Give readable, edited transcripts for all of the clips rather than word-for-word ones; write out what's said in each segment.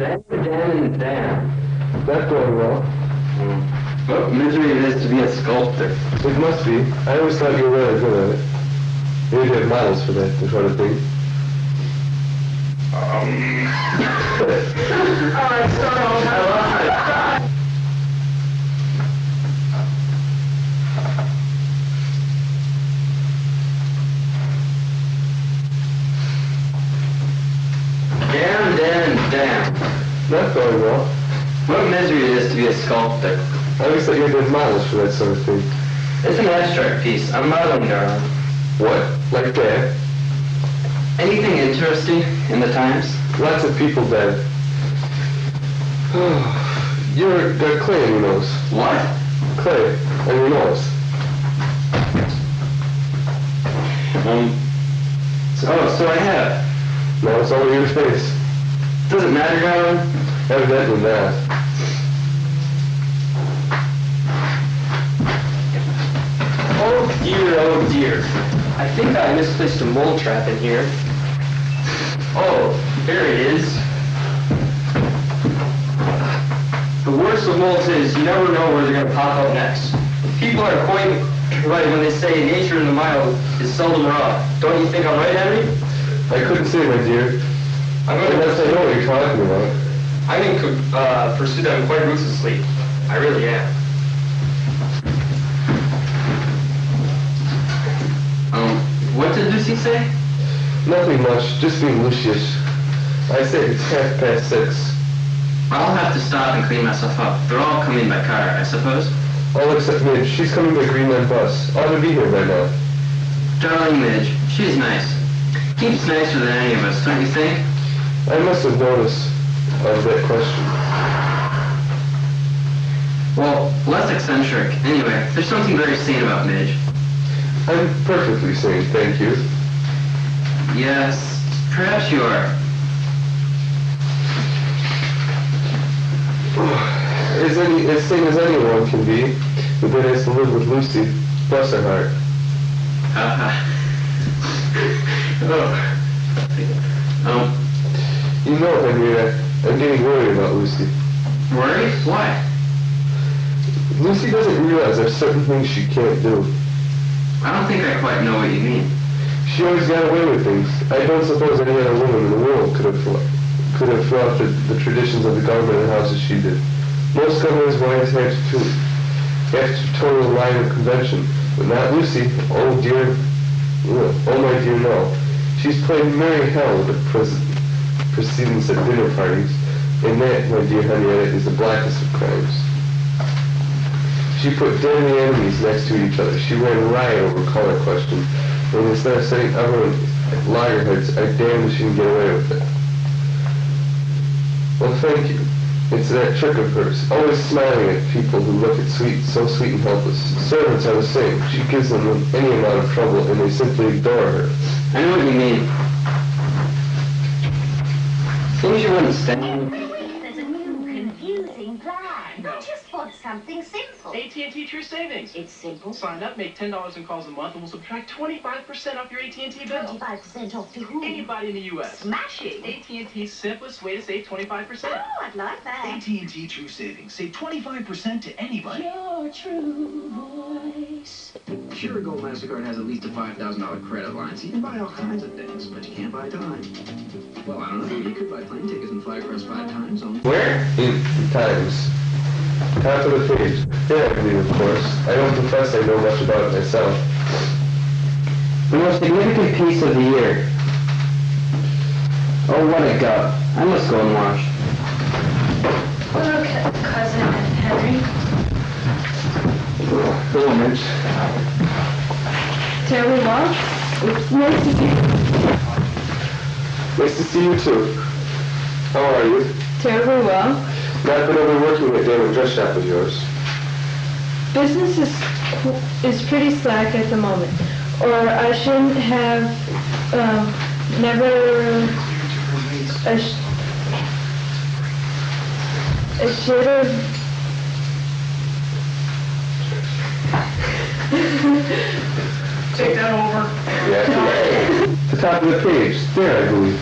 Dan. Not going well. What misery it is to be a sculptor. It must be. I always thought you were really good at it. Maybe you have models for that sort of thing. Alright, start. Damn. Not going well. What misery it is to be a sculptor. I always thought you did models for that sort of thing. It's an abstract piece. I'm modeling, darling. What? Like that? Anything interesting in the Times? Lots of people dead. You're got clay in your nose. What? Clay on your nose. So I have. No, it's all over your face. Does it matter, darling? Evidently not. Oh dear. I think I misplaced a mole trap in here. Oh, there it is. The worst of moles is you never know where they're going to pop up next. People are quite right when they say nature in the wild is seldom raw. Don't you think I'm right, Henry? I couldn't say, my dear. Unless I know what you're talking about. I'm in pursuit of quite ruthlessly. I really am. What did Lucy say? Nothing much, just being Lucius. I say it's 6:30. I'll have to stop and clean myself up. They're all coming by car, I suppose. All except Midge. She's coming by Greenland bus. Ought to be here by now. Darling Midge, she's nice. Keeps nicer than any of us, don't you think? I must have noticed that question. Well, less eccentric. Anyway, there's something very sane about Midge. I'm perfectly sane, thank you. Yes, perhaps you are. As sane as anyone can be, but then has to live with Lucy. Bless her heart. You know, Henrietta, I'm getting worried about Lucy. Worried? Why? Lucy doesn't realize there's certain things she can't do. I don't think I quite know what you mean. She always got away with things. I don't suppose any other woman in the world could have flouted the traditions of the government and house as she did. Most governors' wives have to toe the line of convention, but not Lucy. Oh my dear, no. She's played merry hell with the proceedings at dinner parties, and that, my dear Henrietta, is the blackest of crimes. She put deadly enemies next to each other. She ran riot over color questions, and instead of setting everyone at loggerheads, I damned she didn't get away with it. Well, thank you. It's that trick of hers, always smiling at people who look so sweet and helpless. Servants are the same. She gives them any amount of trouble, and they simply adore her. I know what you mean. Things you wouldn't stand. There's a new confusing plan. I just want something simple. AT&T True Savings. It's simple. Sign up, make $10 in calls a month, and we'll subtract 25% off your AT&T bill. 25% off to whom? Anybody in the U.S. Smashing. AT&T's simplest way to save 25%. Oh, I'd like that. AT&T True Savings. Save 25% to anybody. Your true voice. Pure Gold MasterCard has at least a $5,000 credit line, so you can buy all kinds of things, but you can't buy time. Well, I don't know. You could buy plane tickets and fly across 5 time zones. Where? In Times. Top of the page. Yeah, I believe, of course. I don't profess I know much about it myself. The most significant piece of the year. Oh, what a gut. I must go and wash. Hello, cousin Henry. Hello, Mitch. Terry Long? It's nice to see you. Nice to see you, too. How are you? Terribly well. Not been overworking that damn dress shop of yours. Business is pretty slack at the moment. Or I shouldn't have, I should have... Take that over. Yeah. The top of the page. There, I believe.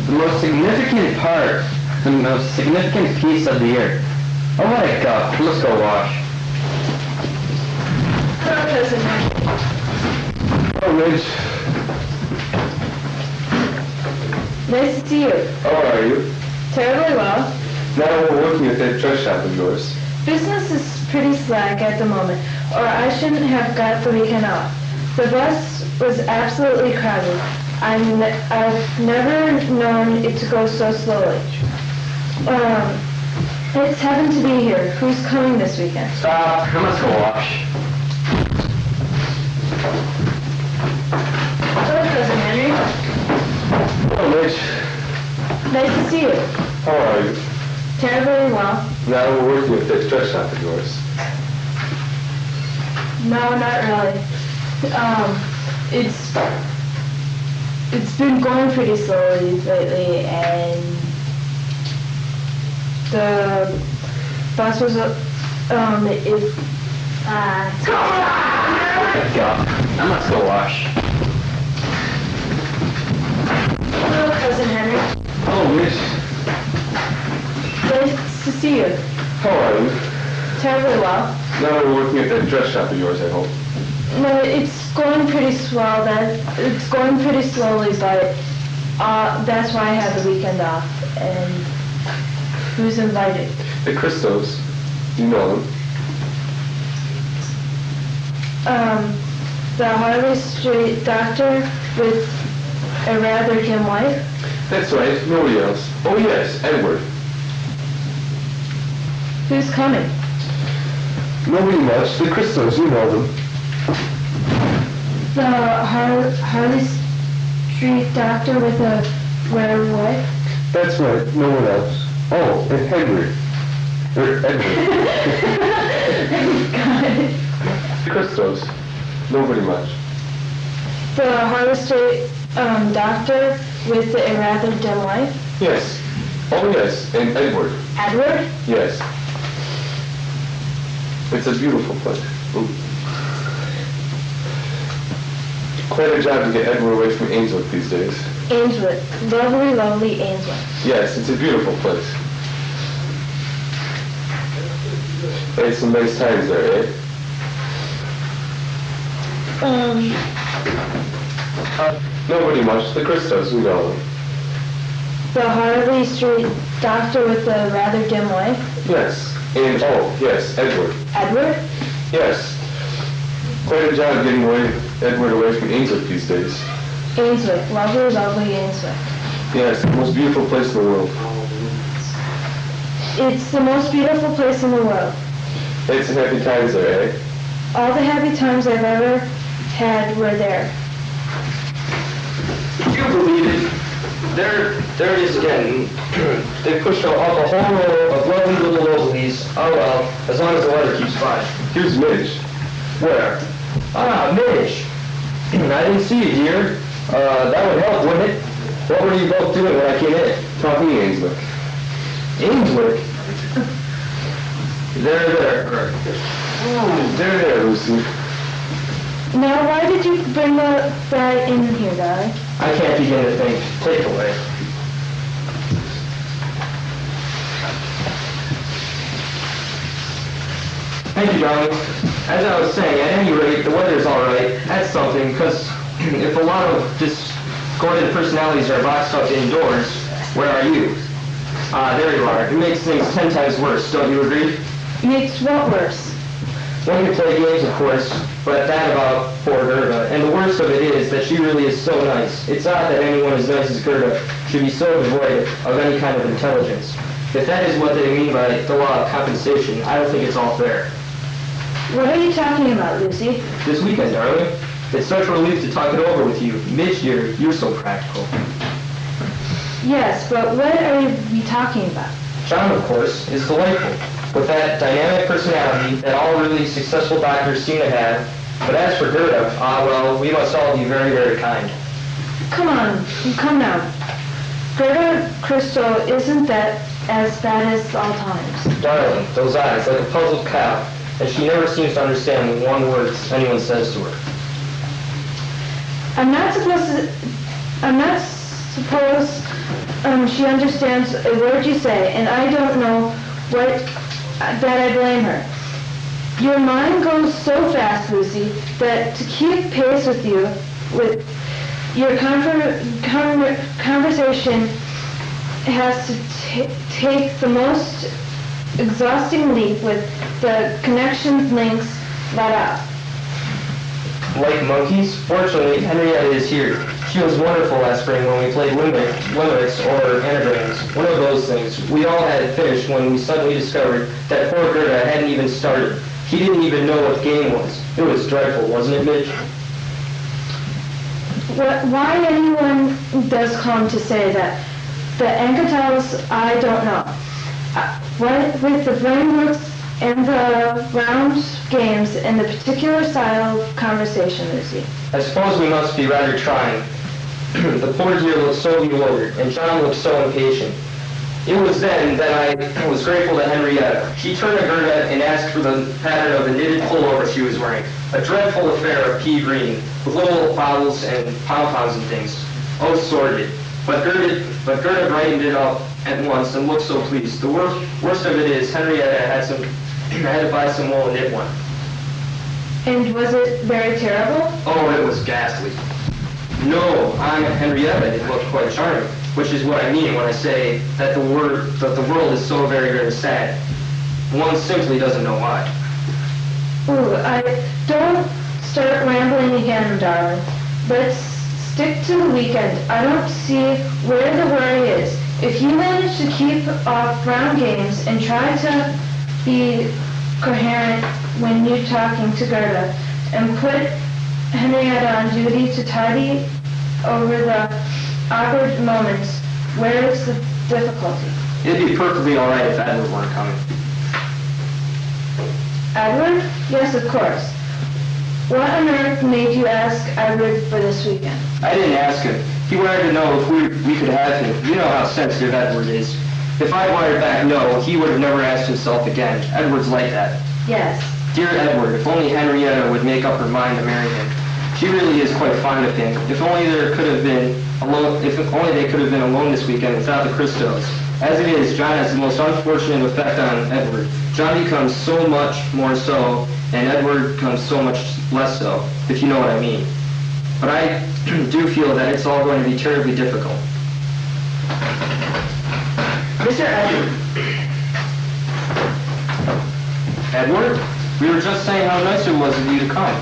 The most significant part, the most significant piece of the year. Oh, what a guff. Let's go wash. Hello, Cousin Henry. Oh, Rich. Nice to see you. How are you? Terribly well. Now we're working at that dress shop of yours. Business is pretty slack at the moment, or I shouldn't have got the weekend off. The bus was absolutely crowded. I've never known it to go so slowly. It's heaven to be here. Who's coming this weekend? Stop. I must go wash. Hello, Cousin Henry. Oh, Rich. Nice to see you. How are you? Terribly well. Now we're working at that dress shop of yours. No, not really. It's been going pretty slowly lately, and the bus was Guff. I must go wash. Hello, Cousin Henry. Oh, Rich. Nice to see you. How are you? Terribly well. Now we're working at that dress shop of yours, I hope. No, it's going pretty swell. It's going pretty slowly, but that's why I had the weekend off. And who's invited? The Christos. You know them. The Harley Street doctor with a rather dim wife. That's right. Nobody else. Oh, yes. Edward. Who's coming? Nobody much. The Christos. You know them. The Harley Street doctor with a rare wife. That's right. No one else. Oh, and Henry. Edward. God. The Christos. Nobody much. The Harley Street doctor with a rather dim wife. Yes. Oh, yes. And Edward. Edward? Yes. It's a beautiful place. Ooh. Quite a job to get Edward away from Ainswick these days. Ainswick. Lovely, lovely Ainswick. Yes, it's a beautiful place. Had some nice times there, eh? Nobody much. The Christos, we know them. The Harley Street doctor with the rather dim wife. Yes. And, oh, yes, Edward. Edward? Yes. Quite a job getting Edward away from Ainswick these days. Ainswick. Lovely, lovely Ainswick. Yes, the most beautiful place in the world. It's the most beautiful place in the world. Had some happy times there, eh? All the happy times I've ever had were there. Would you believe it? There it is again. They pushed out a whole row of lovely little Rosalies. Oh well, as long as the weather keeps fine. Here's Midge. Where? Ah, Midge. I didn't see you, dear. That would help, wouldn't it? What were you both doing when I came in? Talking Ainswick. Ainswick? There. There, Lucy. Now, why did you bring that in here, darling? I can't begin to think. Take it away. Thank you, darling. As I was saying, at any rate, the weather's all right. That's something, because if a lot of discordant personalities are boxed up indoors, where are you? There you are. It makes things 10 times worse, don't you agree? Makes what worse? When you play games, of course, but that about poor Gerda. And the worst of it is that she really is so nice. It's odd that anyone as nice as Gerda should be so devoid of any kind of intelligence. If that is what they mean by the law of compensation, I don't think it's all fair. What are you talking about, Lucy? This weekend, darling. It's such a relief to talk it over with you. Midge, dear, you're so practical. Yes, but what are we talking about? John, of course, is delightful, with that dynamic personality that all really successful doctors seem to have. But as for Gerda, well, we must all be very, very kind. Come on, come now. Gerda Crystal isn't that as bad as all times. Darling, those eyes, like a puzzled cow, and she never seems to understand one word anyone says to her. I'm not suppose she understands a word you say, and I don't know what that I blame her. Your mind goes so fast, Lucy, that to keep pace with you, with your conversation has to take the most exhausting leap with the connections links let out. Like monkeys? Fortunately, Henrietta is here. She was wonderful last spring when we played limericks or anagrams. One of those things. We all had finished when we suddenly discovered that poor Gerda hadn't even started. He didn't even know what game was. It was dreadful, wasn't it, Mitch? Why anyone does come to say that? The Anketels, I don't know. With the frameworks and the round games and the particular style of conversation, Lucy. I suppose we must be rather trying. The poor dear looked so bewildered, and John looked so impatient. It was then that I was grateful to Henrietta. She turned to Gerda and asked for the pattern of the knitted pullover she was wearing, a dreadful affair of pea green, with little bottles and pom-poms and things. Oh, sordid. But Gerda brightened it up at once and looked so pleased. The worst of it is Henrietta had to buy some wool and knit one. And was it very terrible? Oh, it was ghastly. No, Henrietta, it looked quite charming, which is what I mean when I say that the world is so very, very sad. One simply doesn't know why. Ooh, don't start rambling again, darling. Let's stick to the weekend. I don't see where the worry is. If you manage to keep off round games and try to be coherent when you're talking to Gerda and put Henrietta on duty to tidy over the awkward moments, where is the difficulty? It'd be perfectly all right if Edward weren't coming. Edward? Yes, of course. What on earth made you ask Edward for this weekend? I didn't ask him. He wanted to know if we could have him. You know how sensitive Edward is. If I wired back no, he would have never asked himself again. Edward's like that. Yes. Dear Edward, if only Henrietta would make up her mind to marry him. She really is quite fond of him. If only they could have been alone this weekend without the Christos. As it is, John has the most unfortunate effect on Edward. John becomes so much more so, and Edward becomes so much less so, if you know what I mean. But I do feel that it's all going to be terribly difficult. Mr. Edward. Edward? We were just saying how nice it was of you to come.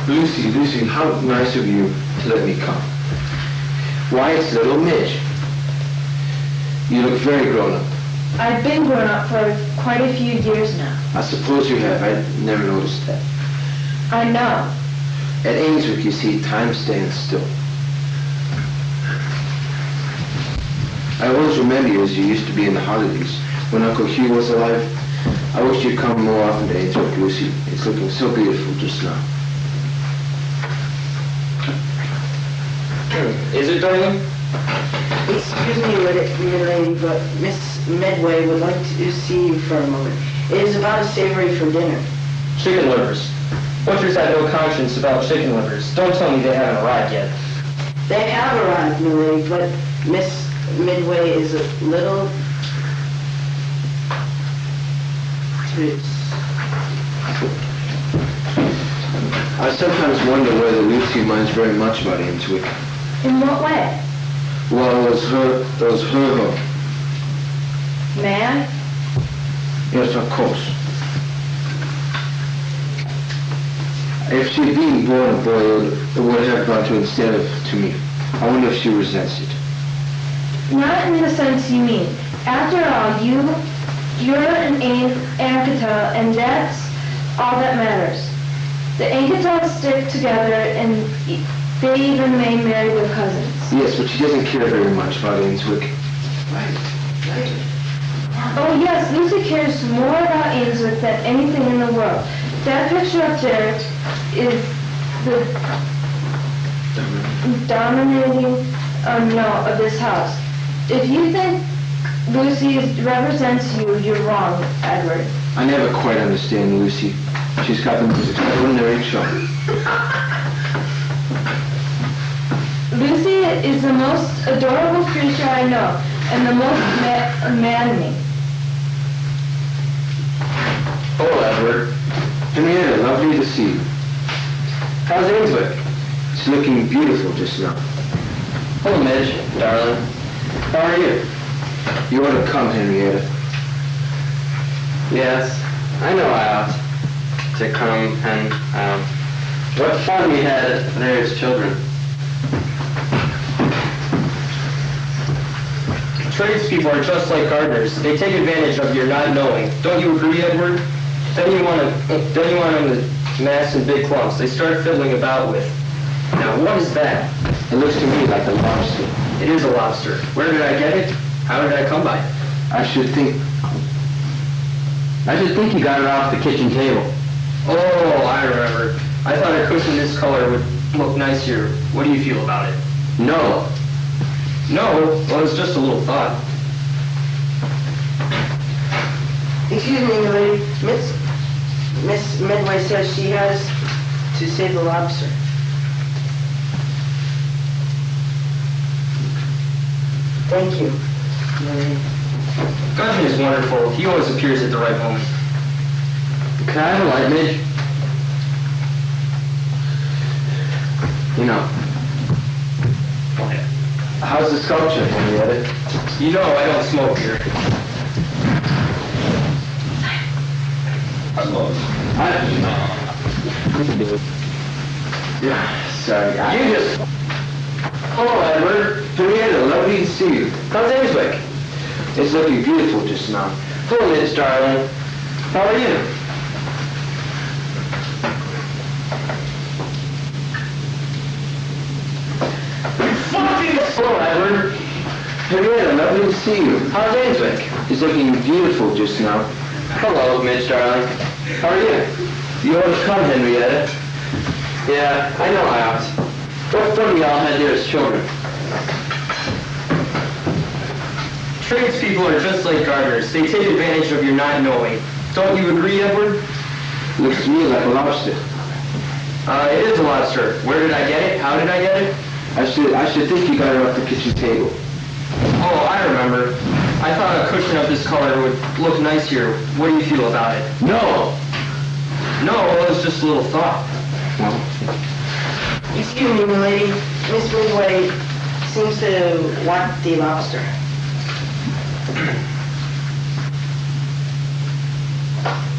Lucy, how nice of you to let me come. Why, it's little Midge. You look very grown up. I've been grown up for quite a few years now. I suppose you have. I never noticed that. I know. At Ainswick, you see, time stands still. I always remember you as you used to be in the holidays. When Uncle Hugh was alive, I wish you'd come more often to Ainswick, Lucy. It's looking so beautiful just now. Is it, darling? Excuse me, dear lady, but Miss Medway would like to see you for a moment. It is about a savory for dinner. Chicken livers. Butchers have no conscience about chicken livers. Don't tell me they haven't arrived yet. They have arrived, my lady, but Miss Midway is a little... I sometimes wonder whether Lucy minds very much about Ainswick. In what way? Well, it was her home. Man? Yes, of course. If she'd been born a boy, it would have gone to instead of to me. I wonder if she resents it. Not in the sense you mean. After all, you're an Anketel, and that's all that matters. The Anketels stick together, and they even may marry their cousins. Yes, but she doesn't care very much about Ainswick. Oh yes, Lucy cares more about Ainswick than anything in the world. That picture up there is the dominating of this house. If you think Lucy represents you, you're wrong, Edward. I never quite understand Lucy. She's got the most extraordinary charm. Lucy is the most adorable creature I know, and the most maddening. Hello, Edward. Henrietta, lovely to see you. How's Ainswick? It's looking beautiful just now. Hello, Midge, darling. How are you? You ought to come, Henrietta. Yes, I know I ought to come, and what fun we had there as children. Tradespeople are just like gardeners. They take advantage of your not knowing. Don't you agree, Edward? Then you want them to mass in big clumps. They start fiddling about with. Now, what is that? It looks to me like a lobster. It is a lobster. Where did I get it? How did I come by it? I should think you got it off the kitchen table. Oh, I remember. I thought a cushion this color would look nice here. What do you feel about it? No. No? Well, it's just a little thought. Excuse me, lady. Miss Medway says she has to save the lobster. Thank you. Gudgeon is wonderful. He always appears at the right moment. Can I have a light, Midge? You know. How's the sculpture, Henrietta? You know I don't smoke here. Yeah, sorry. You just... Hello, Edward. Henrietta, lovely to see you. How's Ainswick? It's looking beautiful just now. Hello, Midge, darling. How are you? Hello, Edward. Henrietta, lovely to see you. How's Ainswick? It's looking beautiful just now. Hello, Midge, darling. How are you? You ought to come, Henrietta. Yeah, I know I ought. What fun we all had there as children. Tradespeople are just like gardeners. They take advantage of your not knowing. Don't you agree, Edward? Looks to me like a lobster. It is a lobster. Where did I get it? How did I get it? I should think you got it off the kitchen table. Oh, I remember. I thought a cushion of this color would look nice here. What do you feel about it? No! No, well, it was just a little thought. Well, Excuse me, milady. Miss Midway seems to want the lobster.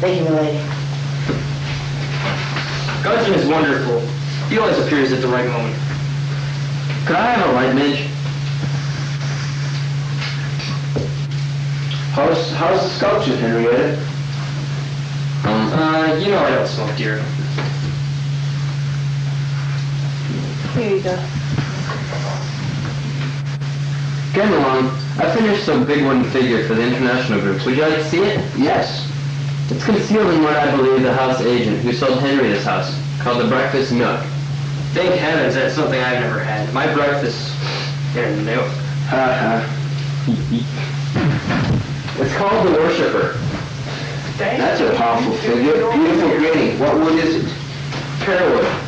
Thank you, milady. Gudgeon is wonderful. He always appears at the right moment. Could I have a light, Midge? how's the sculpture, Henrietta? You know I don't smoke, dear. Here you go. Come along. I finished some big wooden figure for the international group. Would you like to see it? Yes. It's concealed in what I believe the house agent who sold Henry this house, called the Breakfast Nook. Thank heavens that's something I've never had. My breakfast in a nook. It's called the Worshipper. That's a powerful figure. Beautiful granny. What wood is it? Pearwood.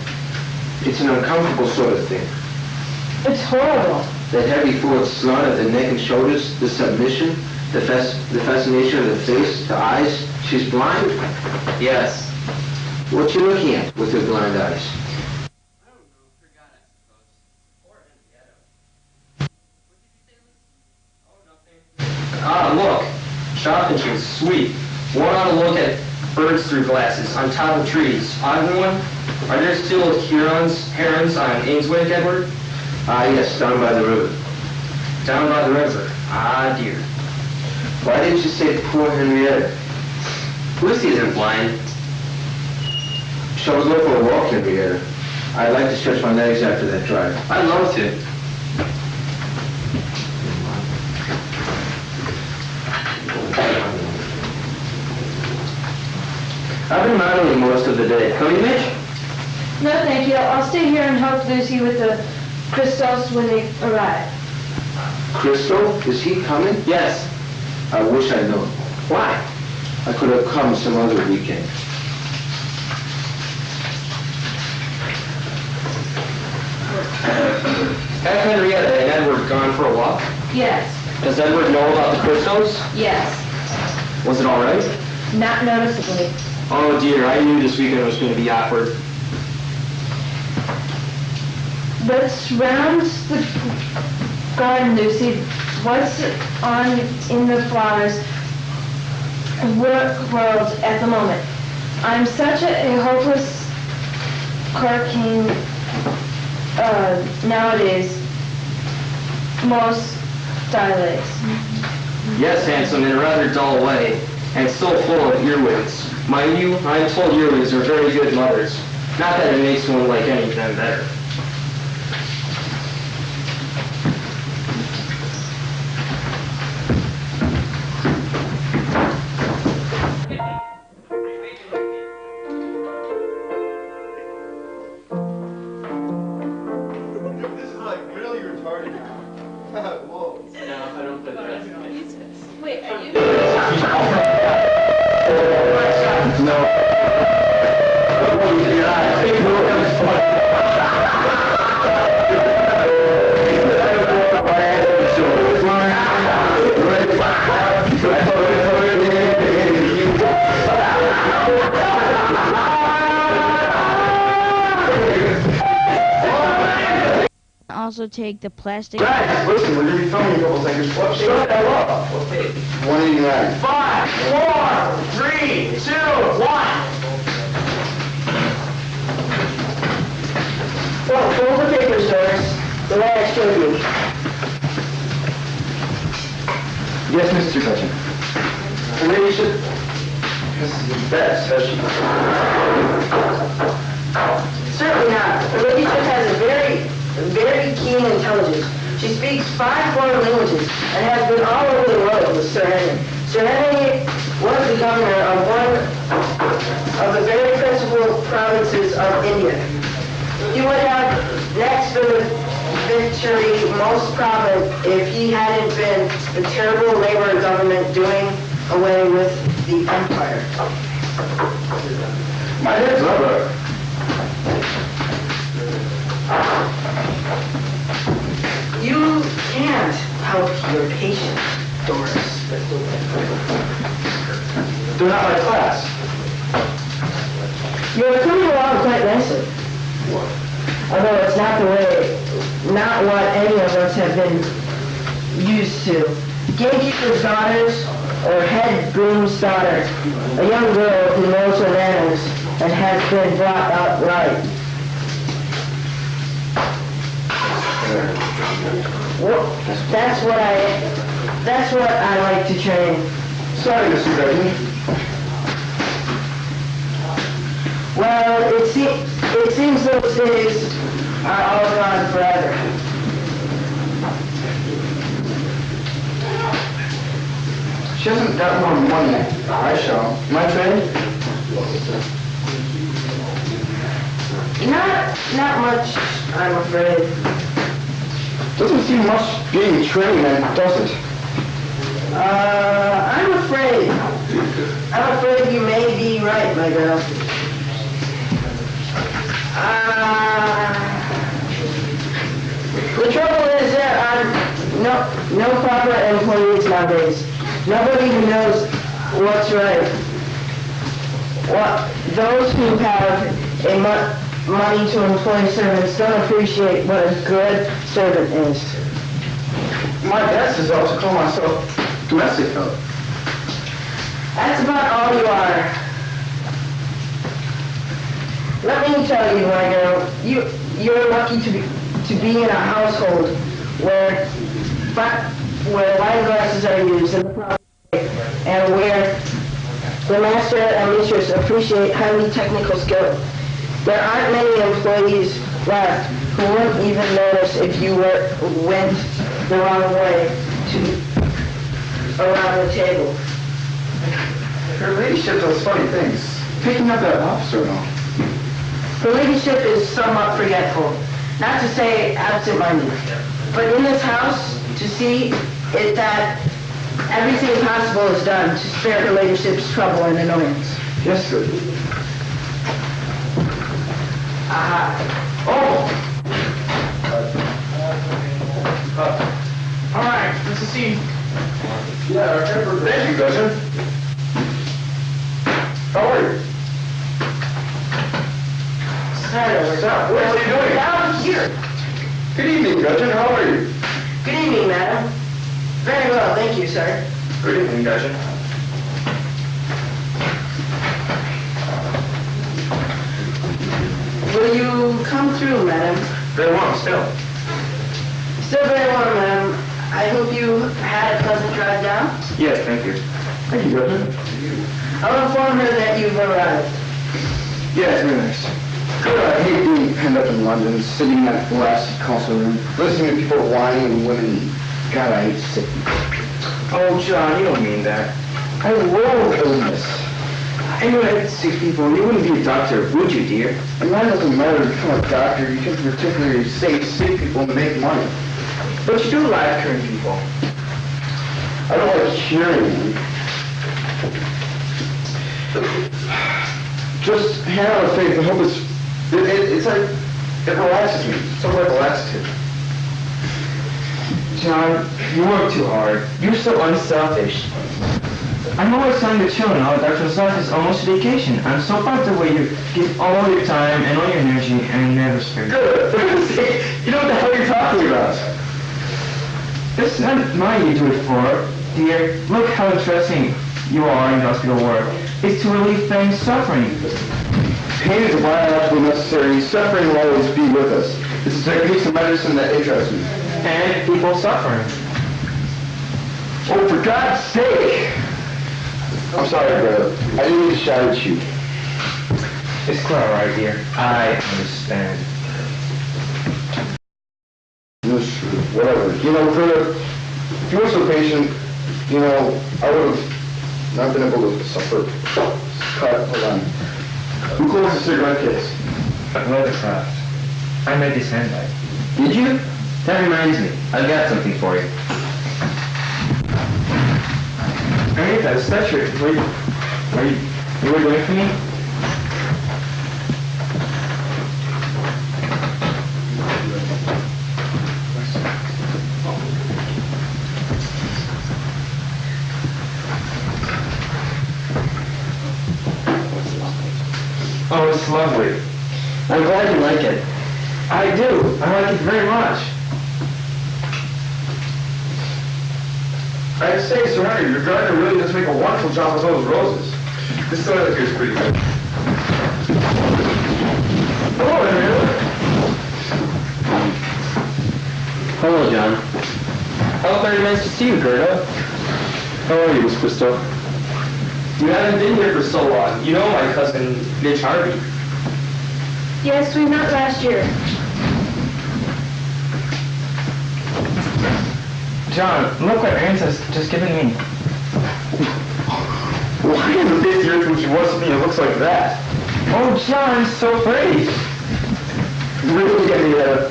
It's an uncomfortable sort of thing. It's horrible. That heavy forward slant at the neck and shoulders, the submission, the fascination of the face, the eyes. She's blind? Yes. What you looking at with her blind eyes? Ah, look. Chaffinches, sweet. One ought to look at birds through glasses, on top of trees. Odd one? Are there still herons on Ainswick, Edward? Ah, yes, down by the river. Down by the river. Ah, dear. Why didn't you say poor Henrietta? Lucy isn't blind. Shall we go for a walk, Henrietta? I'd like to stretch my legs after that drive. I'd love to. I've been modeling most of the day. Come you, Mitch? No, thank you. I'll stay here and help Lucy with the crystals when they arrive. Crystal? Is he coming? Yes. I wish I'd known. Why? I could have come some other weekend. Have Henrietta. for a walk? Yes, Does Edward know about the Christos? yes, Was it all right? not noticeably. Oh dear, I knew this weekend was going to be awkward. What surrounds the garden, Lucy, what's on in the flowers world at the moment? I'm such a hopeless corking nowadays, most dilates. Yes, handsome, in a rather dull way, and so full of earwigs. Mind you, I'm told earwigs are very good mothers. Not that it makes one like any of them better. This is like really retarded. Whoa. No, I don't put the rest of it. Wait, are you? Also take the plastic. Guys, listen, we're gonna be filming a couple seconds. Shut that up. 189. 5, 4, 3, 2, 1. Well, fold the papers, Doris, the way I showed you. Yes, Mr. Hutchin. The lady should... This is the best, has she? Certainly not. Her ladyship has a very keen intelligence. She speaks 5 foreign languages and has been all over the world with Sir Henry. Sir Henry was the governor of one of the very principal provinces of India. He would have next been the victory most prominent if he hadn't been the terrible Labour government doing away with the empire. My head's rubber. You can't help your patient, Doris. They're not my class. You're coming along quite nicely. Although it's not what any of us have been used to. Gamekeeper's daughters or head groom's daughter, a young girl who knows her manners and has been brought up right. Well, that's what I like to train. Sorry, Mr. Begley. Well, it seems those days are all gone forever. She hasn't got more money. I shall. Am I trained? Not much, I'm afraid. Doesn't seem much being trained then, does it? I'm afraid you may be right, my girl. The trouble is there are no proper employees nowadays. Nobody who knows what's right. Those who have money to employ servants don't appreciate what a good servant is. My best is also call myself domestic fellow. That's about all you are. Let me tell you, my girl, you're lucky to be in a household where wine glasses are used in the proper way, and where the master and mistress appreciate highly technical skill. There aren't many employees left who wouldn't even notice if you went the wrong way around the table. Her ladyship does funny things. Picking up that officer and all. Her ladyship is somewhat forgetful, not to say absent-minded. But in this house, to see it that everything possible is done to spare her ladyship's trouble and annoyance. Yes, sir. Aha. Oh! seat. Yeah, thank you, Gretchen. How are you? What's up? What are you doing? Down here. Good evening, Gretchen. How are you? Good evening, madam. Very well, thank you, sir. Good evening, Gretchen. Will you come through, madam? Very well, still. Still very well, madam. I hope you had a pleasant drive down. Yes, thank you. Thank you, Gretchen. I'll inform her that you've arrived. Yeah, it's very nice. Good, I hate being penned up in London, sitting in that blasted council room, listening to people whining and women. God, I hate sick people. Oh, John, you don't mean that. I love illness. I knew I had sick people, and you wouldn't be a doctor, would you, dear? And that doesn't matter to become a doctor. You can particularly save sick people and make money. But you do like curing people. I don't like curing them. Just hang out with faith and hope it's like, it relaxes me. It's sort of like a laxative. John, you work too hard. You're so unselfish. I'm always telling the children how doctor's life is almost a vacation. I'm so proud of the way you give all your time and all your energy and never spare. Good. You know what the hell you're talking about. This is not money you do it for, dear. Look how interesting you are in hospital work. It's to relieve pain and suffering. Pain is biologically necessary. Suffering will always be with us. This is a piece of medicine that interests me. And people suffering. Oh, for God's sake! I'm sorry, brother. I didn't mean to shout at you. It's quite all right, dear. I understand. Whatever. You know, if you were so patient, you know, I would have not been able to suffer. Cut. Hold on. Who closed the cigarette case? Weathercraft. I made this handbag. Did you? That reminds me. I've got something for you. Anita, is that your... You were doing for me? Oh, it's lovely. I'm glad you like it. I do. I like it very much. I have to say, Sir Henry, your gardener really does make a wonderful job with those roses. This toilet here is pretty good. Hello, Henrietta. Hello, John. Oh, very nice to see you, Gerda. How are you, Miss Christo? You haven't been here for so long. You know my cousin, Mitch Harvey. Yes, we met last year. John, look what Aunt has just given me. Why isn't this year when she wants to be? It looks like that. Oh, John, it's so pretty. Really get me that.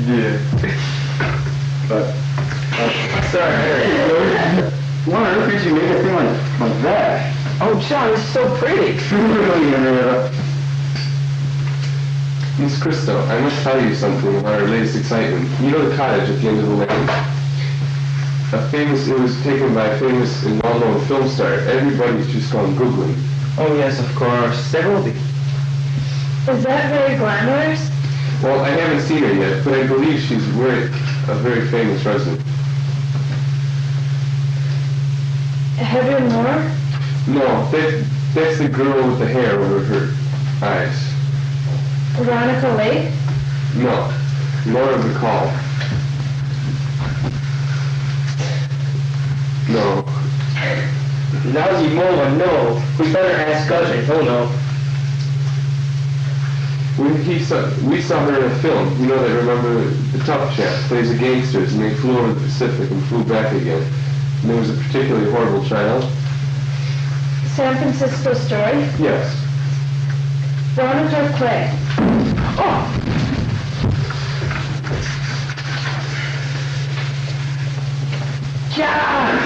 Yeah. But, Sorry, Harry. Why on earth did you make a thing like that? Oh, John, it's so pretty. Really, Henrietta. Miss Christo, I must tell you something about our latest excitement. You know the cottage at the end of the lane? It was taken by a famous and well-known film star. Everybody's just gone Googling. Oh, yes, of course. There will be. Is that very glamorous? Well, I haven't seen her yet, but I believe she's a very famous resident. Have you more? No, that's the girl with the hair over her eyes. Veronica Lake? No, Laura Bacall. No. Lousy Mola, no. We better ask Gudgeon, he'll know. We saw her in a film. You know that, remember, the tough chap plays the gangsters, and they flew over the Pacific and flew back again. And there was a particularly horrible child. San Francisco Story? Yes. Veronica Clay. Oh! John!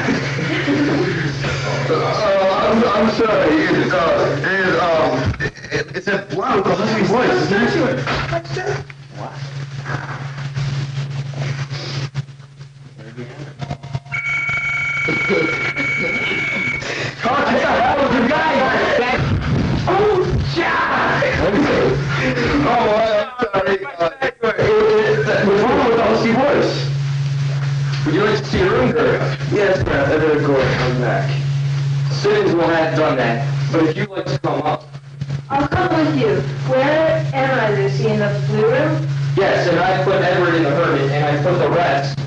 I'm sorry. It's that blonde with the husky voice, isn't it? What? sorry. What's wrong with all see voice? Would you like to see your room, Kurt? Yes, Matt, I better go and come back. Simmons will have done that, but if you'd like to come up. I'll come with you. Where am I, Lucy? In the blue room? Yes, and I put Edward in the hermit, and I put the rest.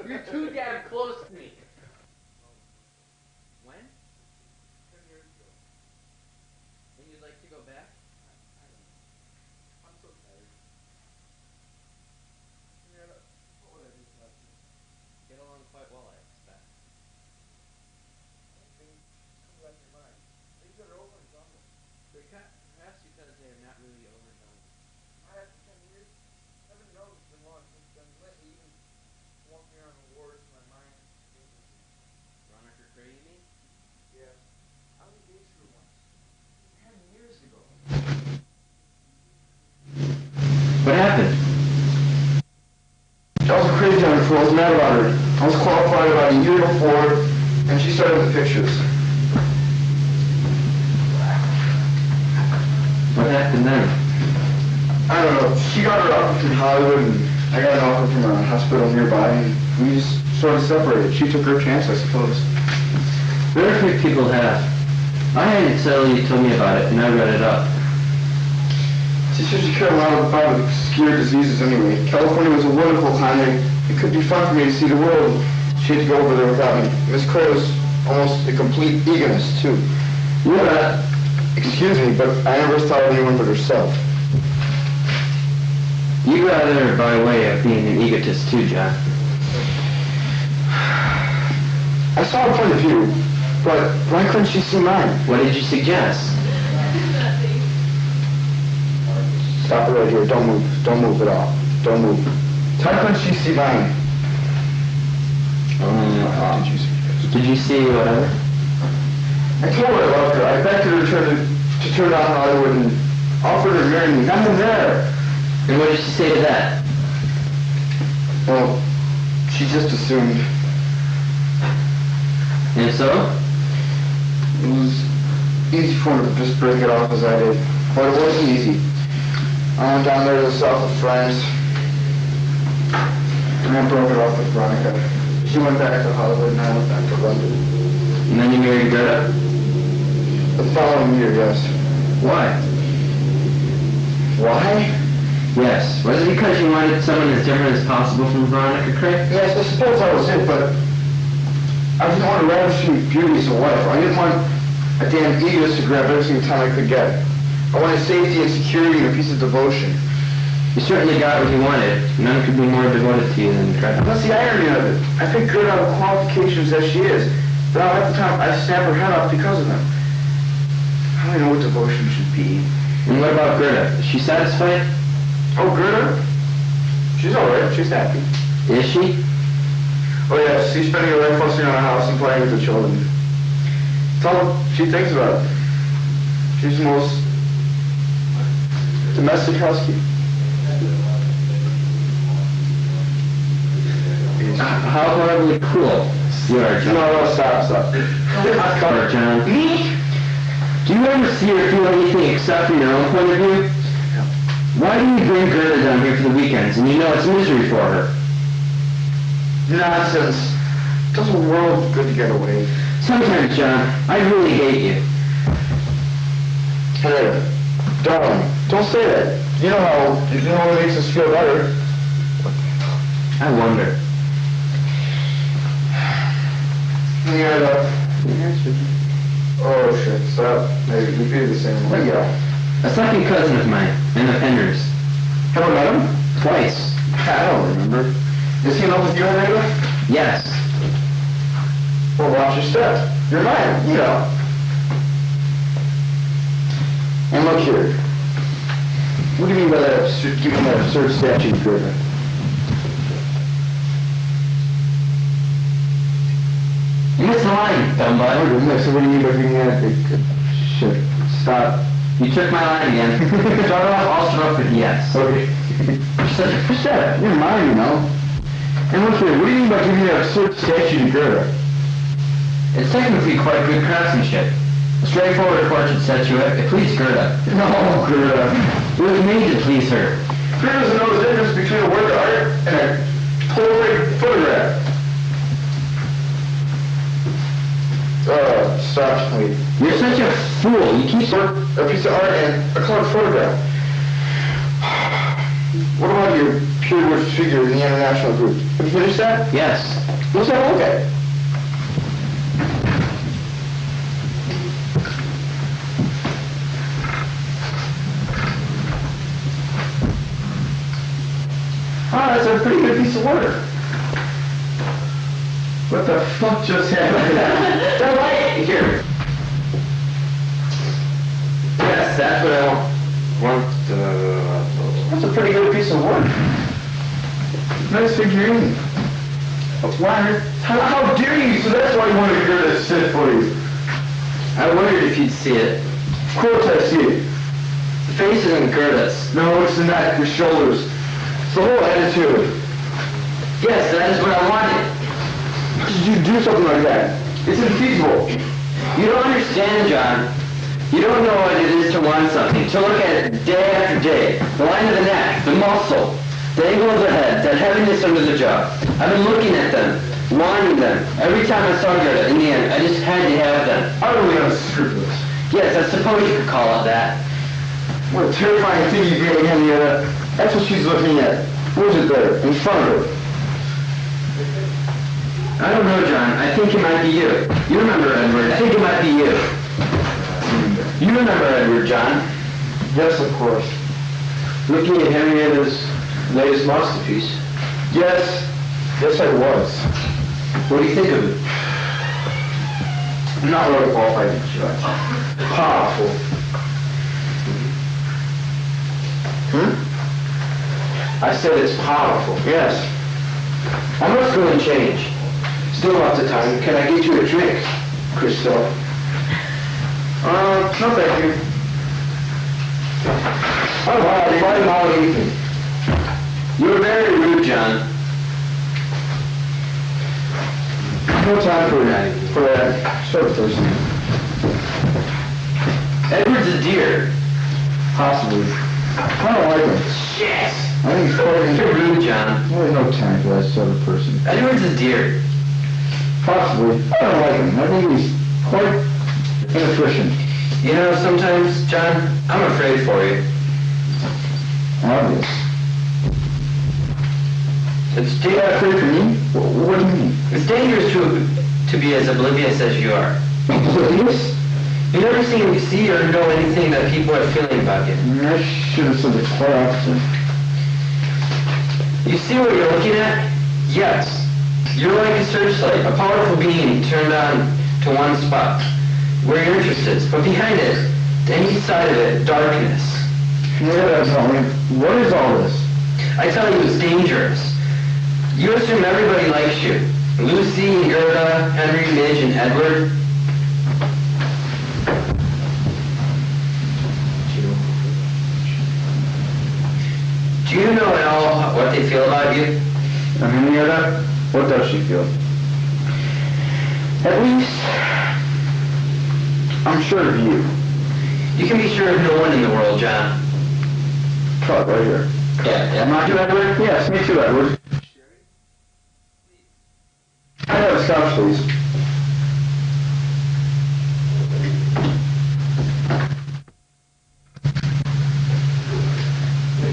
You're too damn close to me. When? 10 years ago. And you'd like to go back? I'm so tired. Henrietta, what would I do without you? Get along quite well, I expect. Things come back to your mind. Things that are over and done with. Perhaps because they are not really over and done with. After 10 years, heaven knows it's been long since then. Lately, even walking around the wars in my mind. Veronica Gray, you mean? Yeah. I was engaged to her once. 10 years ago. What happened? I was a crazy young fool. I was mad about her. I was qualified about a year before, and she started with the pictures. What happened then? I don't know. She got her offer from Hollywood, and I got an offer from a hospital nearby, and we just sort of separated. She took her chance, I suppose. Very few people have. I had Sally tell me about it, and I read it up. She said she cared a lot about obscure diseases anyway. California was a wonderful time. It could be fun for me to see the world. She had to go over there without me. Miss Cray was almost a complete egonist, too. Yeah. Excuse me, but I never thought of anyone but herself. You'd rather by way of being an egotist too, John. I saw her point of view, but why couldn't she see mine? What did you suggest? Stop it right here. Don't move. Don't move at all. Don't move. Why couldn't she see mine? Did you see whatever? I told her I loved her. I begged her to turn down Hollywood and offered her to marry me. Nothing there. And what did she say to that? Well, she just assumed. And so? It was easy for her to just break it off as I did. But it wasn't easy. I went down there to the south of France, and I broke it off with Veronica. She went back to Hollywood, and I went back to London. And then you married Gerda? The following year, yes. Why? Why? Yes. Was it because you wanted someone as different as possible from Veronica Craig? Yes, I suppose that was it, but I didn't want to ravishing beauty as a wife. I didn't want a damn egotist to grab every single time I could get. I wanted safety and security and a piece of devotion. You certainly got what you wanted. None could be more devoted to you than Gerda. That's the irony of it. I picked Gerda out of qualifications as she is, but at the time I snapped her head off because of them. I don't know what devotion should be. And what about Gerda? Is she satisfied? Oh, Gerda? She's alright. She's happy. Is she? Oh, yes. She's spending her life fussing on a house and playing with the children. That's all she thinks about. She's the most domestic housekeeper. How horribly cruel you are, John. No, stop. Come on, John. Me? Do you ever see or feel anything except from your own point of view? Why do you bring Gerda down here for the weekends and you know it's misery for her? Nonsense. It does a world of good to get away. Sometimes, John, I really hate you. Hey, darling, don't say that. You know what makes us feel better. I wonder. Oh, shit, stop. Maybe we feel the same way. Yeah. A second cousin of mine, in the Penders. Ever met him? Twice. I don't remember. Is he in love with you, Anita? Yes. Well, watch your step. You're mine, you know. And look here. What do you mean by that giving that absurd statue to Gerda? You missed the line, dumb bud. Oh, goodness, so what do you mean by giving that? Shit. Stop. You took my line again. Start off, I'll start off with yes. Okay. Shut up. You're mine, you know. And look here, what do you mean by giving that absurd statue to Gerda? It's technically quite good craftsmanship. A straightforward portrait statuette. It pleased Gerda. No, Gerda. It was made to please her. Gerda doesn't know the difference between a work of art and a Polaroid photograph. Stop, wait. You're such a fool. You keep... A piece of art and a colored photograph. What about your period figure in the international group? Have you finished that? Yes. Let's have a look at it. Oh, that's a pretty good piece of work. What the fuck just happened? The light here. Yes, that's what I want. That's a pretty good piece of work. Nice figurine. Why? How dare you? So that's why you wanted Gerda to sit for you. I wondered if you'd see it. Of course I see it. The face isn't Gerda's. No, it's the neck, the shoulders. It's the whole attitude. Yes, that is what I wanted. How could you do something like that? It's infeasible. You don't understand, John. You don't know what it is to want something, to look at it day after day. The line of the neck, the muscle, the angle of the head, that heaviness under the jaw. I've been looking at them, wanting them. Every time I saw Gerda, in the end, I just had to have them. Utterly unscrupulous. Yes, I suppose you could call it that. What a terrifying thing you'd be like, Henrietta. That's what she's looking at. Where's it there? In front of her. I don't know, John. I think it might be you. You remember Edward. I think it might be you. You remember Edward, John? Yes, of course. Looking at Henrietta's latest masterpiece? Yes. Yes, I was. What do you think of it? I'm not really qualified to judge. Powerful. I said it's powerful. Yes. I must go and change. Still lots of time. Can I get you a drink, Christophe? No thank you. Oh, well, invite him all evening. You're very rude, John. No time for that sort of person. Edward's a dear. Possibly. I don't like him. Yes. I think he's quite... You're rude, John. There's no time for that sort of person. Edward's a dear. Possibly. I don't like him. I think he's quite inefficient. You know, sometimes, John, I'm afraid for you. Obvious. It's You're not afraid for me? What do you mean? It's dangerous to be as oblivious as you are. Oblivious? You never seem to see or know anything that people are feeling about you. I should have said the quite opposite. You see what you're looking at? Yes. You're like a searchlight, a powerful being turned on to one spot, where your interest is. But behind it, to any side of it, darkness. Yeah, tell me. What is all this? I tell you, it's dangerous. You assume everybody likes you. Lucy, Gerda, Henry, Midge, and Edward. Do you know at all what they feel about you? And Henrietta, what does she feel? At least, I'm sure of you. You can be sure of no one in the world, John. Cut right here. Yeah. Am I too, Edward? Yes, me too, Edward. I have a scotch, please.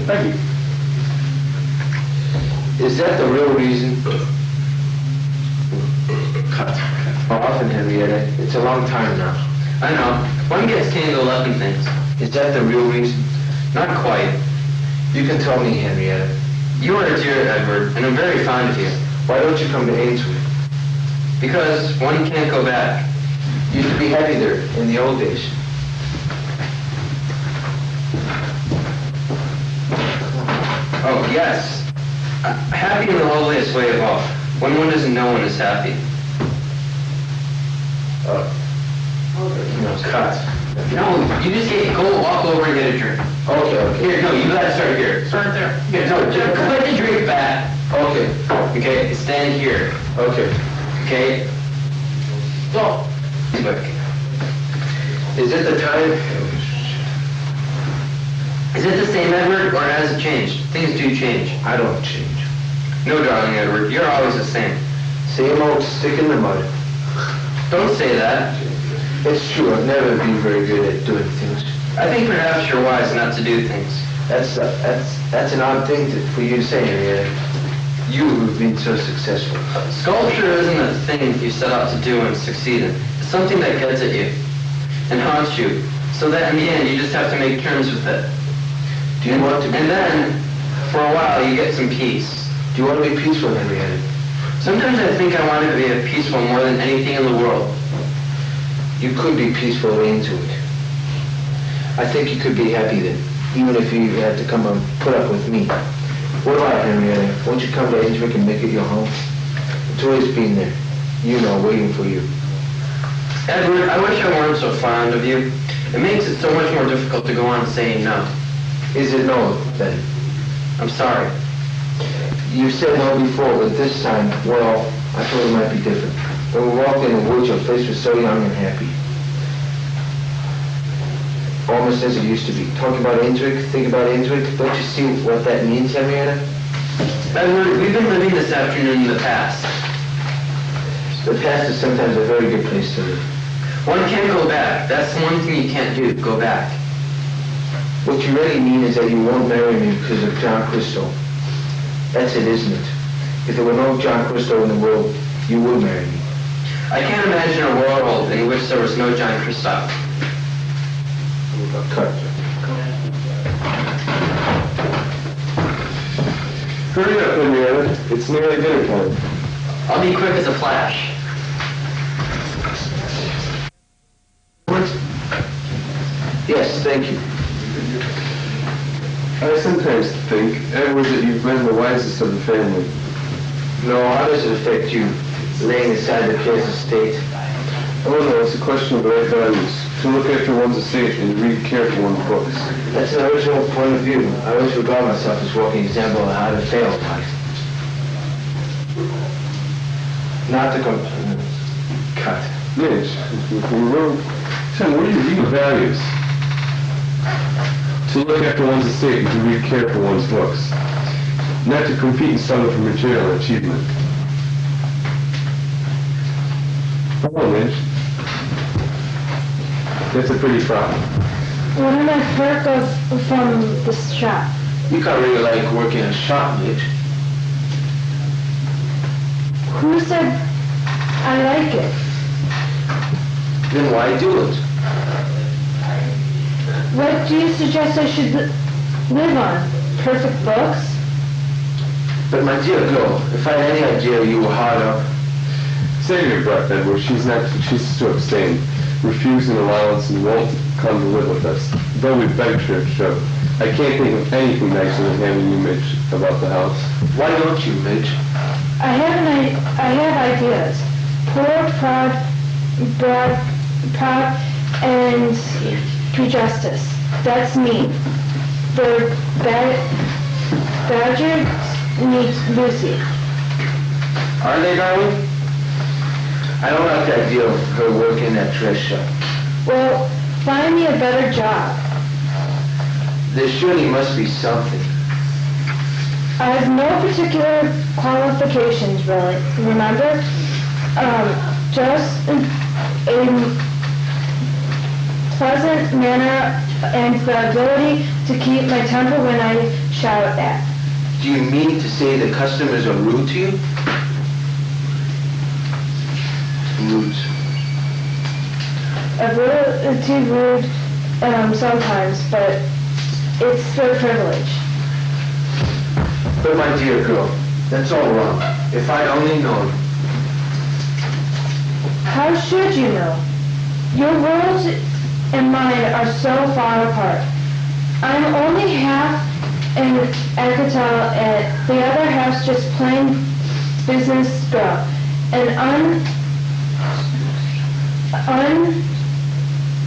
Thank you. Is that the real reason? Often, Henrietta. It's a long time now. I know. One gets tangled up in things. Is that the real reason? Not quite. You can tell me, Henrietta. You are a dear, Edward, and I'm very fond of you. Why don't you come to Ainsworth? Because one can't go back. You used to be happy there in the old days. Oh, yes. Happy in the holiest way of all. When one doesn't know one is happy. No, cut. No, you just go walk over and get a drink. Okay. Here, no, you gotta start here. Start there. Here, no, just put the drink back. Okay. Okay, stand here. Okay. Okay? Go. Look. Is it the time? Is it the same, Edward, or has it changed? Things do change. I don't change. No, darling Edward, you're always the same. Same old stick in the mud. Don't say that. It's true, I've never been very good at doing things. I think perhaps you're wise not to do things. That's an odd thing for you to say, Henrietta. You who've been so successful. Sculpture isn't a thing you set out to do and succeed in. It's something that gets at you and haunts you, so that in the end you just have to make terms with it. Do you want to be... And then, for a while, you get some peace. Do you want to be peaceful, Henrietta? Sometimes I think I want to be peaceful more than anything in the world. You could be peaceful into it. I think you could be happy then, even if you had to come and put up with me. What about Henrietta? Won't you come to Ainswick and make it your home? It's always been there. You know, waiting for you. Edward, I wish I weren't so fond of you. It makes it so much more difficult to go on saying no. Is it no, then? I'm sorry. You said no before, but this time, well, I thought it might be different. When we walked in the woods, your face was so young and happy. Almost as it used to be. Talking about Ainswick, think about Ainswick. Don't you see what that means, Henrietta? Edward, we've been living this afternoon in the past. The past is sometimes a very good place to live. One can't go back. That's the one thing you can't do, go back. What you really mean is that you won't marry me because of John Christo. That's it, isn't it? If there were no John Christo in the world, you would marry me. I can't imagine a world in which there was no John Christoph. Cut. Hurry up, Henrietta. It's nearly dinner time. I'll be quick as a flash. Yes, thank you. I sometimes think, Edward, that you've been the wisest of the family. No, how does it affect you, laying aside the Pierce estate? Oh no, it's a question of the right values. To look after one's estate and read careful one's books. That's an original point of view. I always regard myself as walking example of how to fail in life. Not to cut. Mitch, we're wrong. Son, what do you read values? To look after one's estate and to read careful one's books. Not to compete and suffer for material achievement. Come on, Mitch. That's a pretty problem. What am I perk from this shop? You can't really like working in a shop, Mitch. Who said I like it? Then why do it? What do you suggest I should live on? Perfect books? But my dear girl, if I had any idea you were hard up... Save your breath, Edward. She's to abstain, refuse an allowance, and won't come to live with us. Though we begged her to show. I can't think of anything nicer than having you, Mitch, about the house. Why don't you, Mitch? I have ideas. Poor, proud, and prejudice. That's me. The badger needs Lucy. Are they, darling? I don't like the idea of her working at trash shop. Well, find me a better job. There surely must be something. I have no particular qualifications, really. Remember? Just a pleasant manner and the ability to keep my temper when I shout at. Do you mean to say the customers are rude to you? Rude. Ability rude sometimes, but it's their privilege. But my dear girl, that's all wrong. If I'd only known. How should you know? Your world and mine are so far apart. I'm only half an Alcatel, and the other half's just plain business girl. And